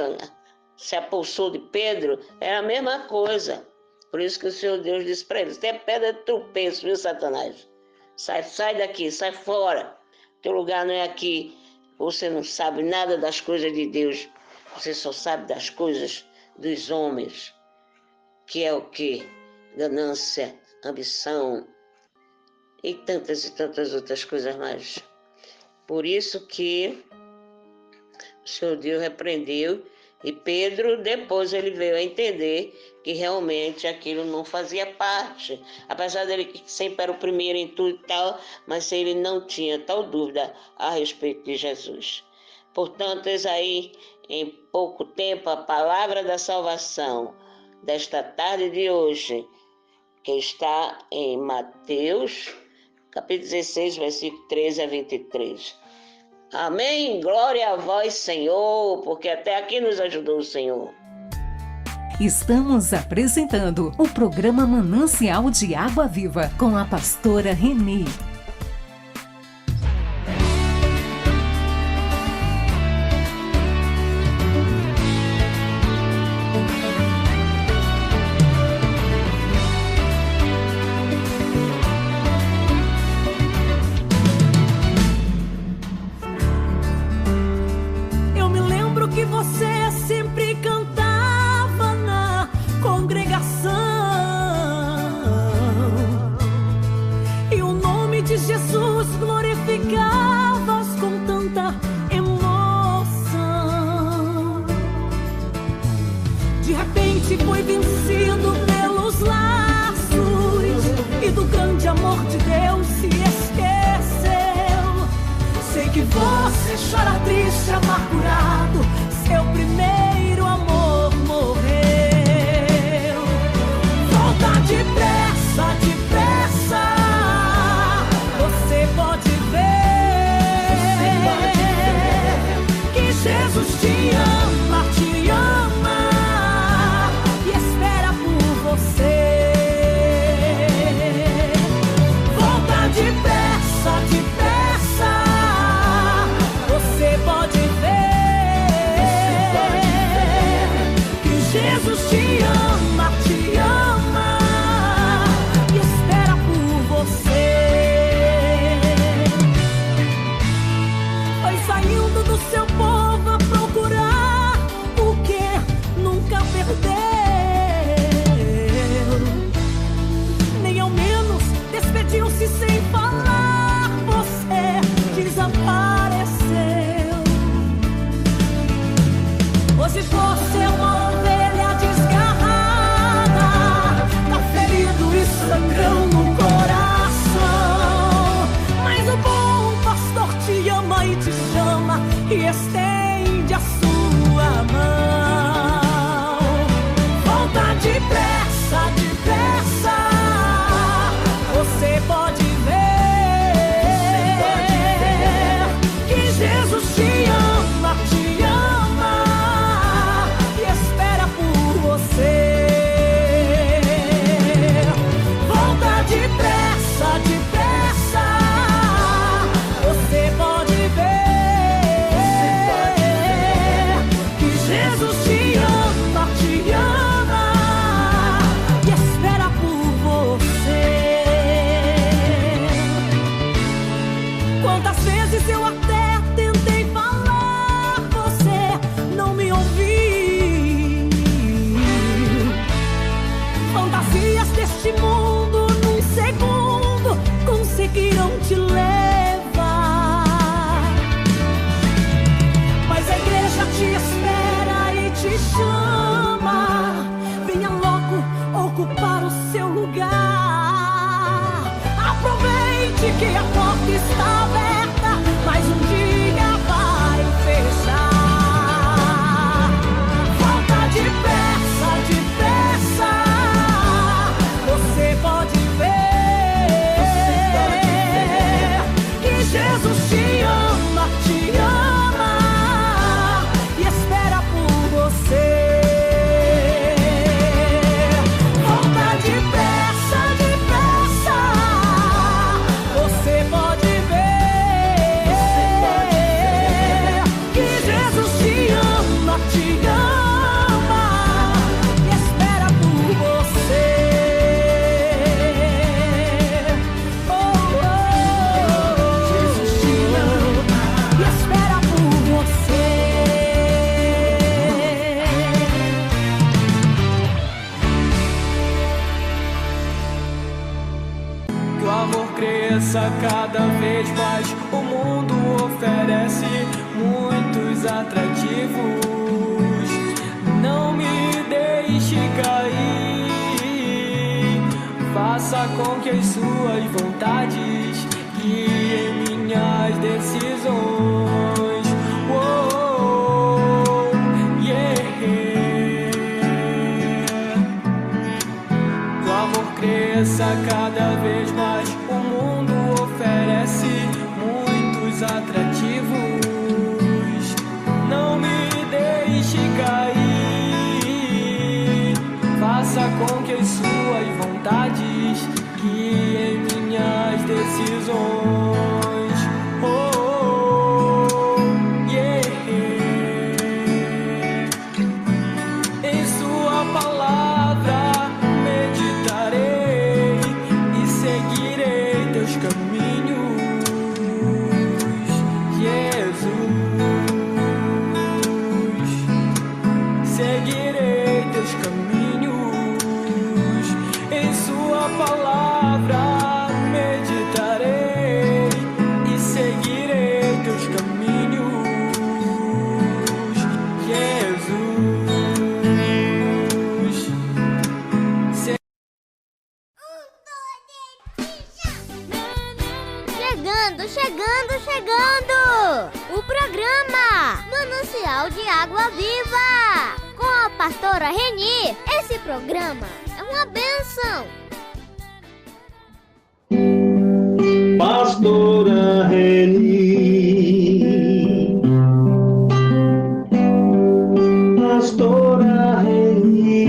se apossou de Pedro, era a mesma coisa. Por isso que o Senhor Deus disse para ele, você é pedra de tropeço, viu, Satanás? Sai daqui, sai fora. Teu lugar não é aqui. Você não sabe nada das coisas de Deus. Você só sabe das coisas dos homens. Que é o quê? Ganância, ambição e tantas outras coisas mais. Por isso que o Senhor Deus repreendeu e Pedro, depois ele veio a entender que realmente aquilo não fazia parte. Apesar dele que sempre era o primeiro em tudo e tal, mas ele não tinha tal dúvida a respeito de Jesus. Portanto, eis aí, em pouco tempo, a palavra da salvação desta tarde de hoje, que está em Mateus, capítulo 16, versículo 13 a 23. Amém? Glória a vós, Senhor, porque até aqui nos ajudou o Senhor. Estamos apresentando o programa Manancial de Água Viva com a pastora Renê. Foi vencido pelos laços e do grande amor de Deus se esqueceu. Sei que você chora triste, amargurado, seu primeiro amor morreu. Volta depressa, depressa, você pode ver que Jesus te ama, te ama. Volta depressa, depressa, você pode ver que Jesus te ama e espera por você. Foi saindo do seu povo a procurar o que nunca perdeu. Despediu-se sem falar, você desapareceu. Hoje você é uma ovelha desgarrada, tá ferido e sangrando no coração. te chama e estende a sua mão. Volta depressa, depressa, você pode ver que Jesus te ama e espera por você. Volta depressa, depressa, você pode ver que Jesus te ama e espera por você. Quantas vezes eu até tentei falar, você não me ouviu. Fantasias deste mundo num segundo conseguiram te levar, mas a igreja te espera e te chama. Venha logo ocupar o seu lugar. Aproveite que a porta está aberta, mas um dia vai fechar. Volta depressa, depressa, você pode ver que Jesus te ama e espera por você. Volta depressa, depressa, você pode ver que Jesus te ama e espera por você. Jesus te ama e espera por você. Que o amor cresça cada vez mais. O mundo oferece muitos atrativos. Não me deixe cair. Faça com que as suas vontades guiem minhas decisões. Oh, yeah. Que o amor cresça cada vez mais. O mundo oferece muitos atrativos. Não me deixe cair. Faça com que as suas vontades guiem minhas decisões. Oh, yeah. Em sua palavra meditarei e seguirei teus caminhos, Jesus. Seguirei teus caminhos. Em sua palavra meditarei e seguirei teus caminhos, Jesus. Chegando! O programa Manancial de Água Viva, com a pastora Reni. Esse programa é uma bênção. Pastora Reni, Pastora Reni,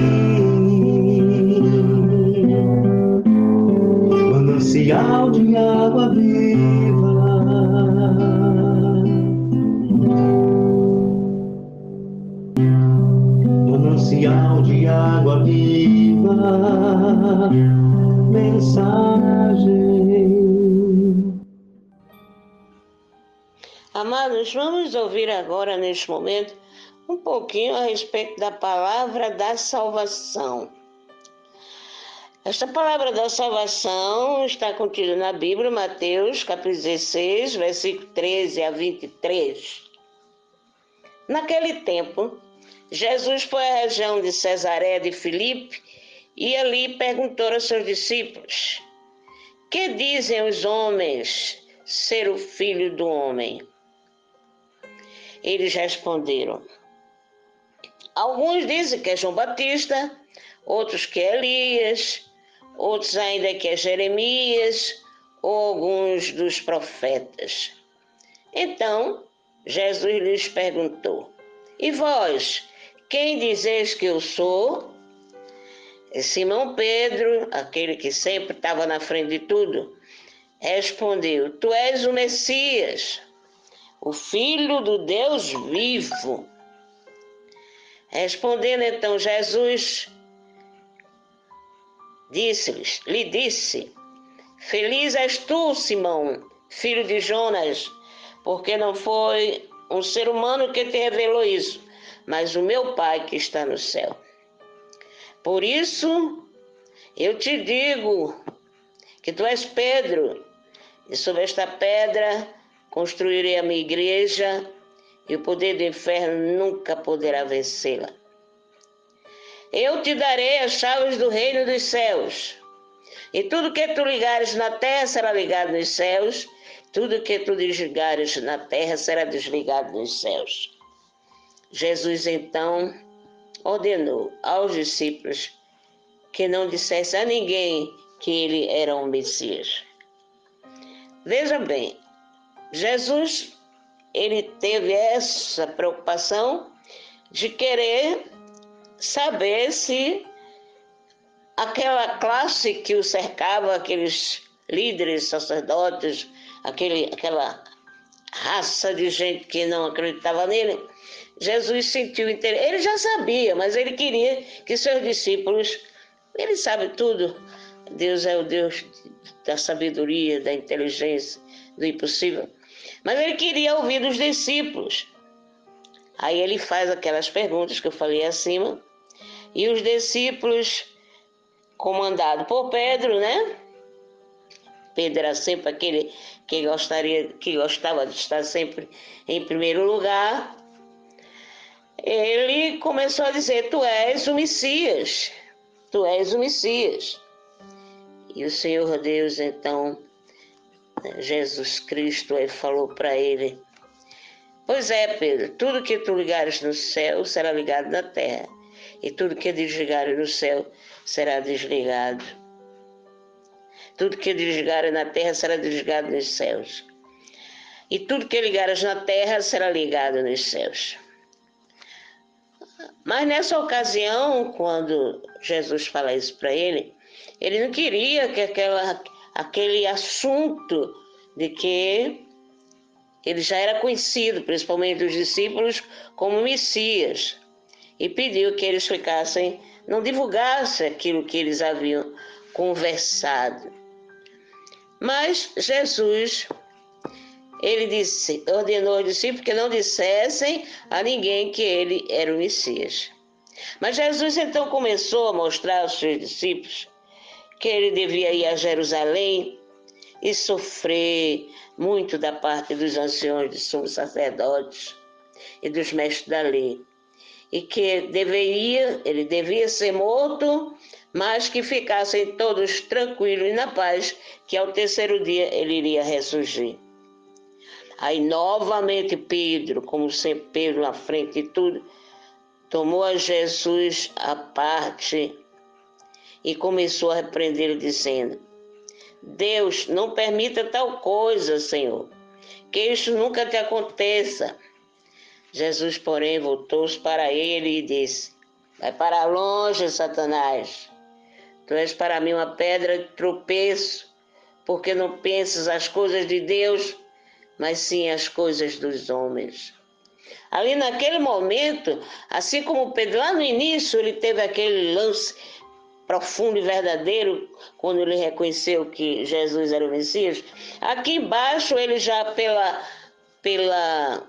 manancial de água viva. Manancial de água viva, mensagem. Amados, vamos ouvir agora, neste momento, um pouquinho a respeito da palavra da salvação. Esta palavra da salvação está contida na Bíblia, Mateus, capítulo 16, versículo 13 a 23. Naquele tempo, Jesus foi à região de Cesareia de Filipe e ali perguntou aos seus discípulos: que dizem os homens ser o Filho do Homem? Eles responderam. Alguns dizem que é João Batista, outros que é Elias, outros ainda que é Jeremias, ou alguns dos profetas. Então, Jesus lhes perguntou, e vós, quem dizeis que eu sou? E Simão Pedro, aquele que sempre estava na frente de tudo, respondeu, tu és o Messias, o Filho do Deus vivo. Respondendo então Jesus, lhe disse, feliz és tu, Simão, filho de Jonas, porque não foi um ser humano que te revelou isso, mas o meu Pai que está no céu. Por isso, eu te digo que tu és Pedro, e sobre esta pedra construirei a minha igreja, e o poder do inferno nunca poderá vencê-la. Eu te darei as chaves do reino dos céus, e tudo que tu ligares na terra será ligado nos céus, tudo que tu desligares na terra será desligado nos céus. Jesus então ordenou aos discípulos que não dissessem a ninguém que ele era um Messias. Veja bem, Jesus, ele teve essa preocupação de querer saber se aquela classe que o cercava, aqueles líderes, sacerdotes, aquela raça de gente que não acreditava nele, Jesus sentiu interesse. Ele já sabia, mas ele queria que seus discípulos, ele sabe tudo, Deus é o Deus da sabedoria, da inteligência, do impossível. Mas ele queria ouvir dos discípulos. Aí ele faz aquelas perguntas que eu falei acima, e os discípulos, comandado por Pedro, né? Pedro era sempre aquele que gostava de estar sempre em primeiro lugar. Ele começou a dizer, tu és o Messias, tu és o Messias. E o Senhor Deus, então, Jesus Cristo, falou para ele, pois é, Pedro, tudo que tu ligares no céu será ligado na terra, e tudo que desligares no céu será desligado. Tudo que desligares na terra será desligado nos céus. E tudo que ligares na terra será ligado nos céus. Mas nessa ocasião, quando Jesus fala isso para ele não queria que aquele assunto de que ele já era conhecido, principalmente dos discípulos, como Messias. E pediu que eles não divulgassem aquilo que eles haviam conversado. Mas Jesus, ele ordenou aos discípulos que não dissessem a ninguém que ele era o Messias. Mas Jesus então começou a mostrar aos seus discípulos que ele devia ir a Jerusalém e sofrer muito da parte dos anciões, dos sumos sacerdotes e dos mestres da lei. E que ele devia ser morto, mas que ficassem todos tranquilos e na paz, que ao terceiro dia ele iria ressurgir. Aí novamente Pedro, como sempre Pedro na frente de tudo, tomou a Jesus à parte e começou a repreendê-lo dizendo, Deus, não permita tal coisa, Senhor, que isso nunca te aconteça. Jesus, porém, voltou-se para ele e disse, vai para longe, Satanás. Tu és para mim uma pedra de tropeço, porque não pensas as coisas de Deus, mas sim as coisas dos homens. Ali naquele momento, assim como Pedro, lá no início, ele teve aquele lance profundo e verdadeiro, quando ele reconheceu que Jesus era o Messias. Aqui embaixo, ele já pela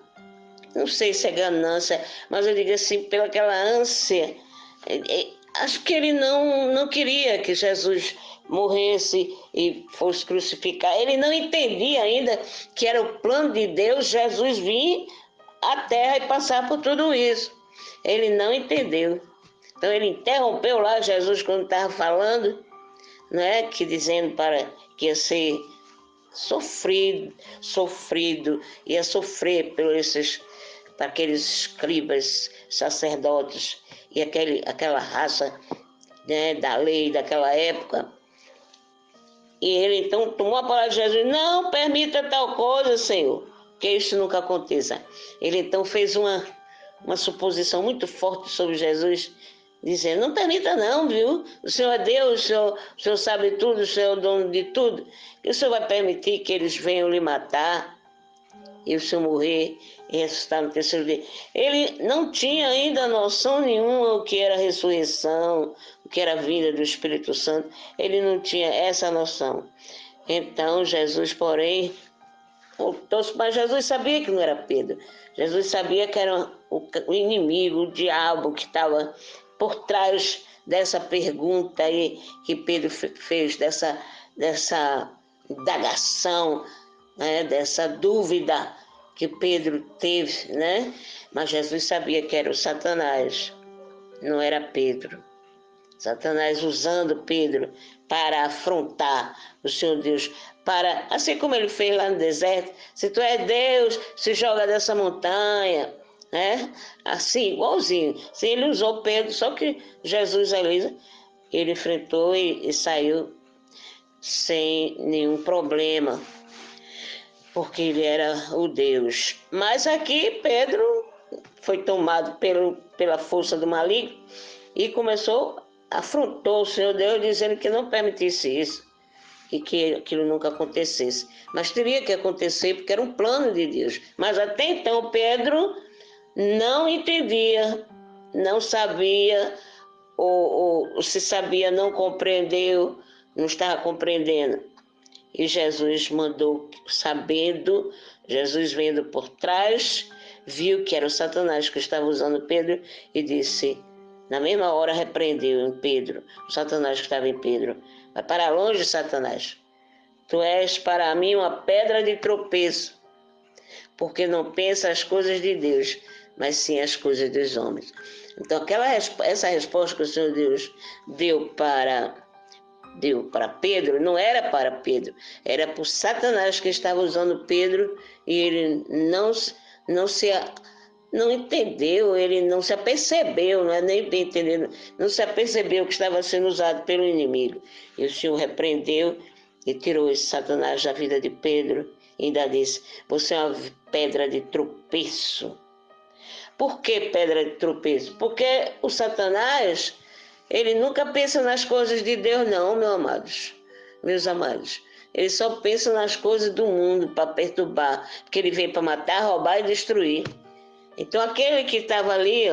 não sei se é ganância, mas eu digo assim, pela aquela ânsia, acho que ele não queria que Jesus morresse e fosse crucificado. Ele não entendia ainda que era o plano de Deus Jesus vir à terra e passar por tudo isso. Ele não entendeu. Então ele interrompeu lá Jesus quando estava falando, né, que dizendo que ia ser sofrido, ia sofrer para aqueles escribas, sacerdotes e aquela raça, né, da lei daquela época. E ele então tomou a palavra de Jesus: não permita tal coisa, Senhor, que isso nunca aconteça. Ele então fez uma suposição muito forte sobre Jesus, dizendo: não permita não, viu? O Senhor é Deus, o Senhor sabe tudo, o Senhor é o dono de tudo. E o Senhor vai permitir que eles venham lhe matar e o Senhor morrer e ressuscitar no terceiro dia? Ele não tinha ainda noção nenhuma o que era ressurreição, o que era a vinda do Espírito Santo. Ele não tinha essa noção. Então Jesus, porém, mas Jesus sabia que não era Pedro. Jesus sabia que era o inimigo, o diabo, que estava por trás dessa pergunta aí que Pedro fez, dessa indagação, né, dessa dúvida que Pedro teve, né? Mas Jesus sabia que era o Satanás, não era Pedro. Satanás usando Pedro para afrontar o Senhor Deus, assim como ele fez lá no deserto: se tu é Deus, se joga dessa montanha, né? Assim, igualzinho. Sim, ele usou Pedro, só que Jesus ali, ele enfrentou e saiu sem nenhum problema, porque ele era o Deus. Mas aqui Pedro foi tomado pela força do maligno e afrontou o Senhor Deus, dizendo que não permitisse isso e que aquilo nunca acontecesse. Mas teria que acontecer, porque era um plano de Deus. Mas até então Pedro não entendia, não sabia, ou se sabia, não compreendeu, não estava compreendendo. E Jesus mandou, sabendo, Jesus vendo por trás, viu que era o Satanás que estava usando Pedro e disse, na mesma hora repreendeu em Pedro, o Satanás que estava em Pedro: vai para longe, Satanás. Tu és para mim uma pedra de tropeço, porque não pensa as coisas de Deus, mas sim as coisas dos homens. Então essa resposta que o Senhor Deus deu para Pedro, não era para Pedro, era para o Satanás que estava usando Pedro, e ele não entendeu, ele não se apercebeu, não é nem bem entendendo, não se apercebeu que estava sendo usado pelo inimigo. E o Senhor repreendeu e tirou esse Satanás da vida de Pedro, e ainda disse: você é uma pedra de tropeço. Por que pedra de tropeço? Porque o Satanás, ele nunca pensa nas coisas de Deus, não, meus amados. Ele só pensa nas coisas do mundo para perturbar, porque ele veio para matar, roubar e destruir. Então aquele que estava ali,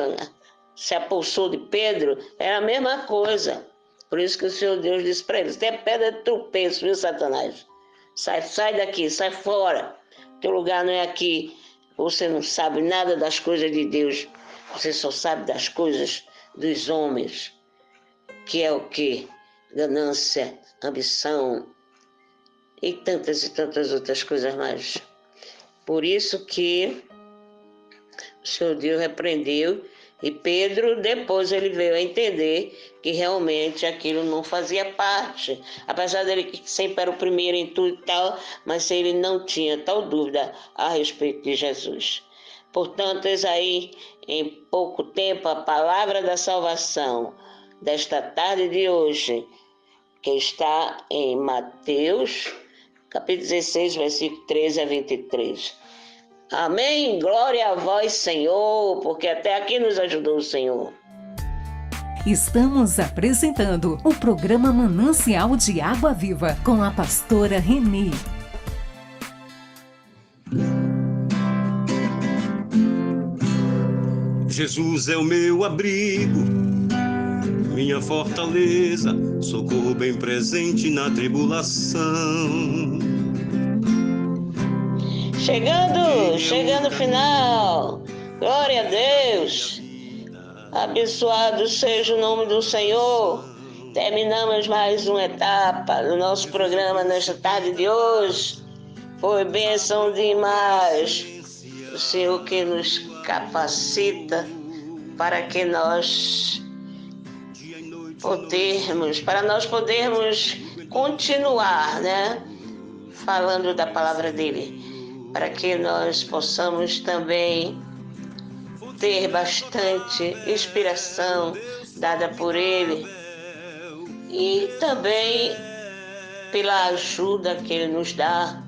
se apossou de Pedro, era a mesma coisa. Por isso que o Senhor Deus disse para ele: você é pedra de tropeço, viu, Satanás? Sai daqui, sai fora. Teu lugar não é aqui. Você não sabe nada das coisas de Deus. Você só sabe das coisas dos homens. Que é o quê? Ganância, ambição e tantas outras coisas mais. Por isso que o Senhor Deus repreendeu, e Pedro depois ele veio a entender que realmente aquilo não fazia parte, apesar dele que sempre era o primeiro em tudo e tal, mas ele não tinha tal dúvida a respeito de Jesus. Portanto, eis aí, em pouco tempo, a palavra da salvação desta tarde de hoje, que está em Mateus, capítulo 16, versículo 13 a 23. Amém? Glória a vós, Senhor, porque até aqui nos ajudou o Senhor. Estamos apresentando o programa Manancial de Água Viva com a pastora Renê. Jesus é o meu abrigo, minha fortaleza, socorro bem presente na tribulação. Chegando o final. Glória a Deus. Abençoado seja o nome do Senhor. Terminamos mais uma etapa do nosso programa nesta tarde de hoje. Foi bênção demais. O Senhor que nos capacita para que nós podermos continuar, né? Falando da palavra dele, para que nós possamos também ter bastante inspiração dada por Ele e também pela ajuda que Ele nos dá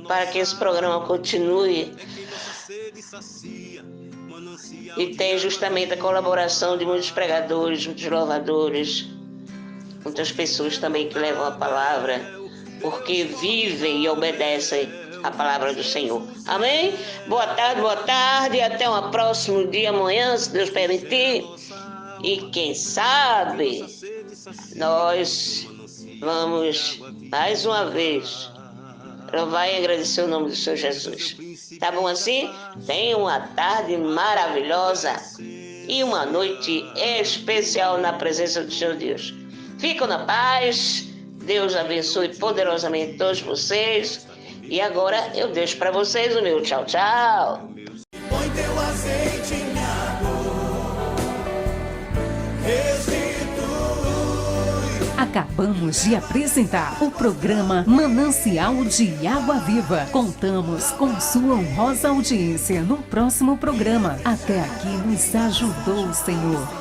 para que esse programa continue. E tem justamente a colaboração de muitos pregadores, muitos louvadores, muitas pessoas também que levam a palavra, porque vivem e obedecem a palavra do Senhor. Amém? Boa tarde, até um próximo dia amanhã, se Deus permitir. E quem sabe, nós vamos mais uma vez louvar e agradecer o nome do Senhor Jesus. Tá bom assim? Tenha uma tarde maravilhosa e uma noite especial na presença do Senhor Deus. Ficam na paz. Deus abençoe poderosamente todos vocês. E agora eu deixo para vocês o meu tchau, tchau. Põe teu azeite em água, restitui. Acabamos de apresentar o programa Manancial de Água Viva. Contamos com sua honrosa audiência no próximo programa. Até aqui nos ajudou o Senhor.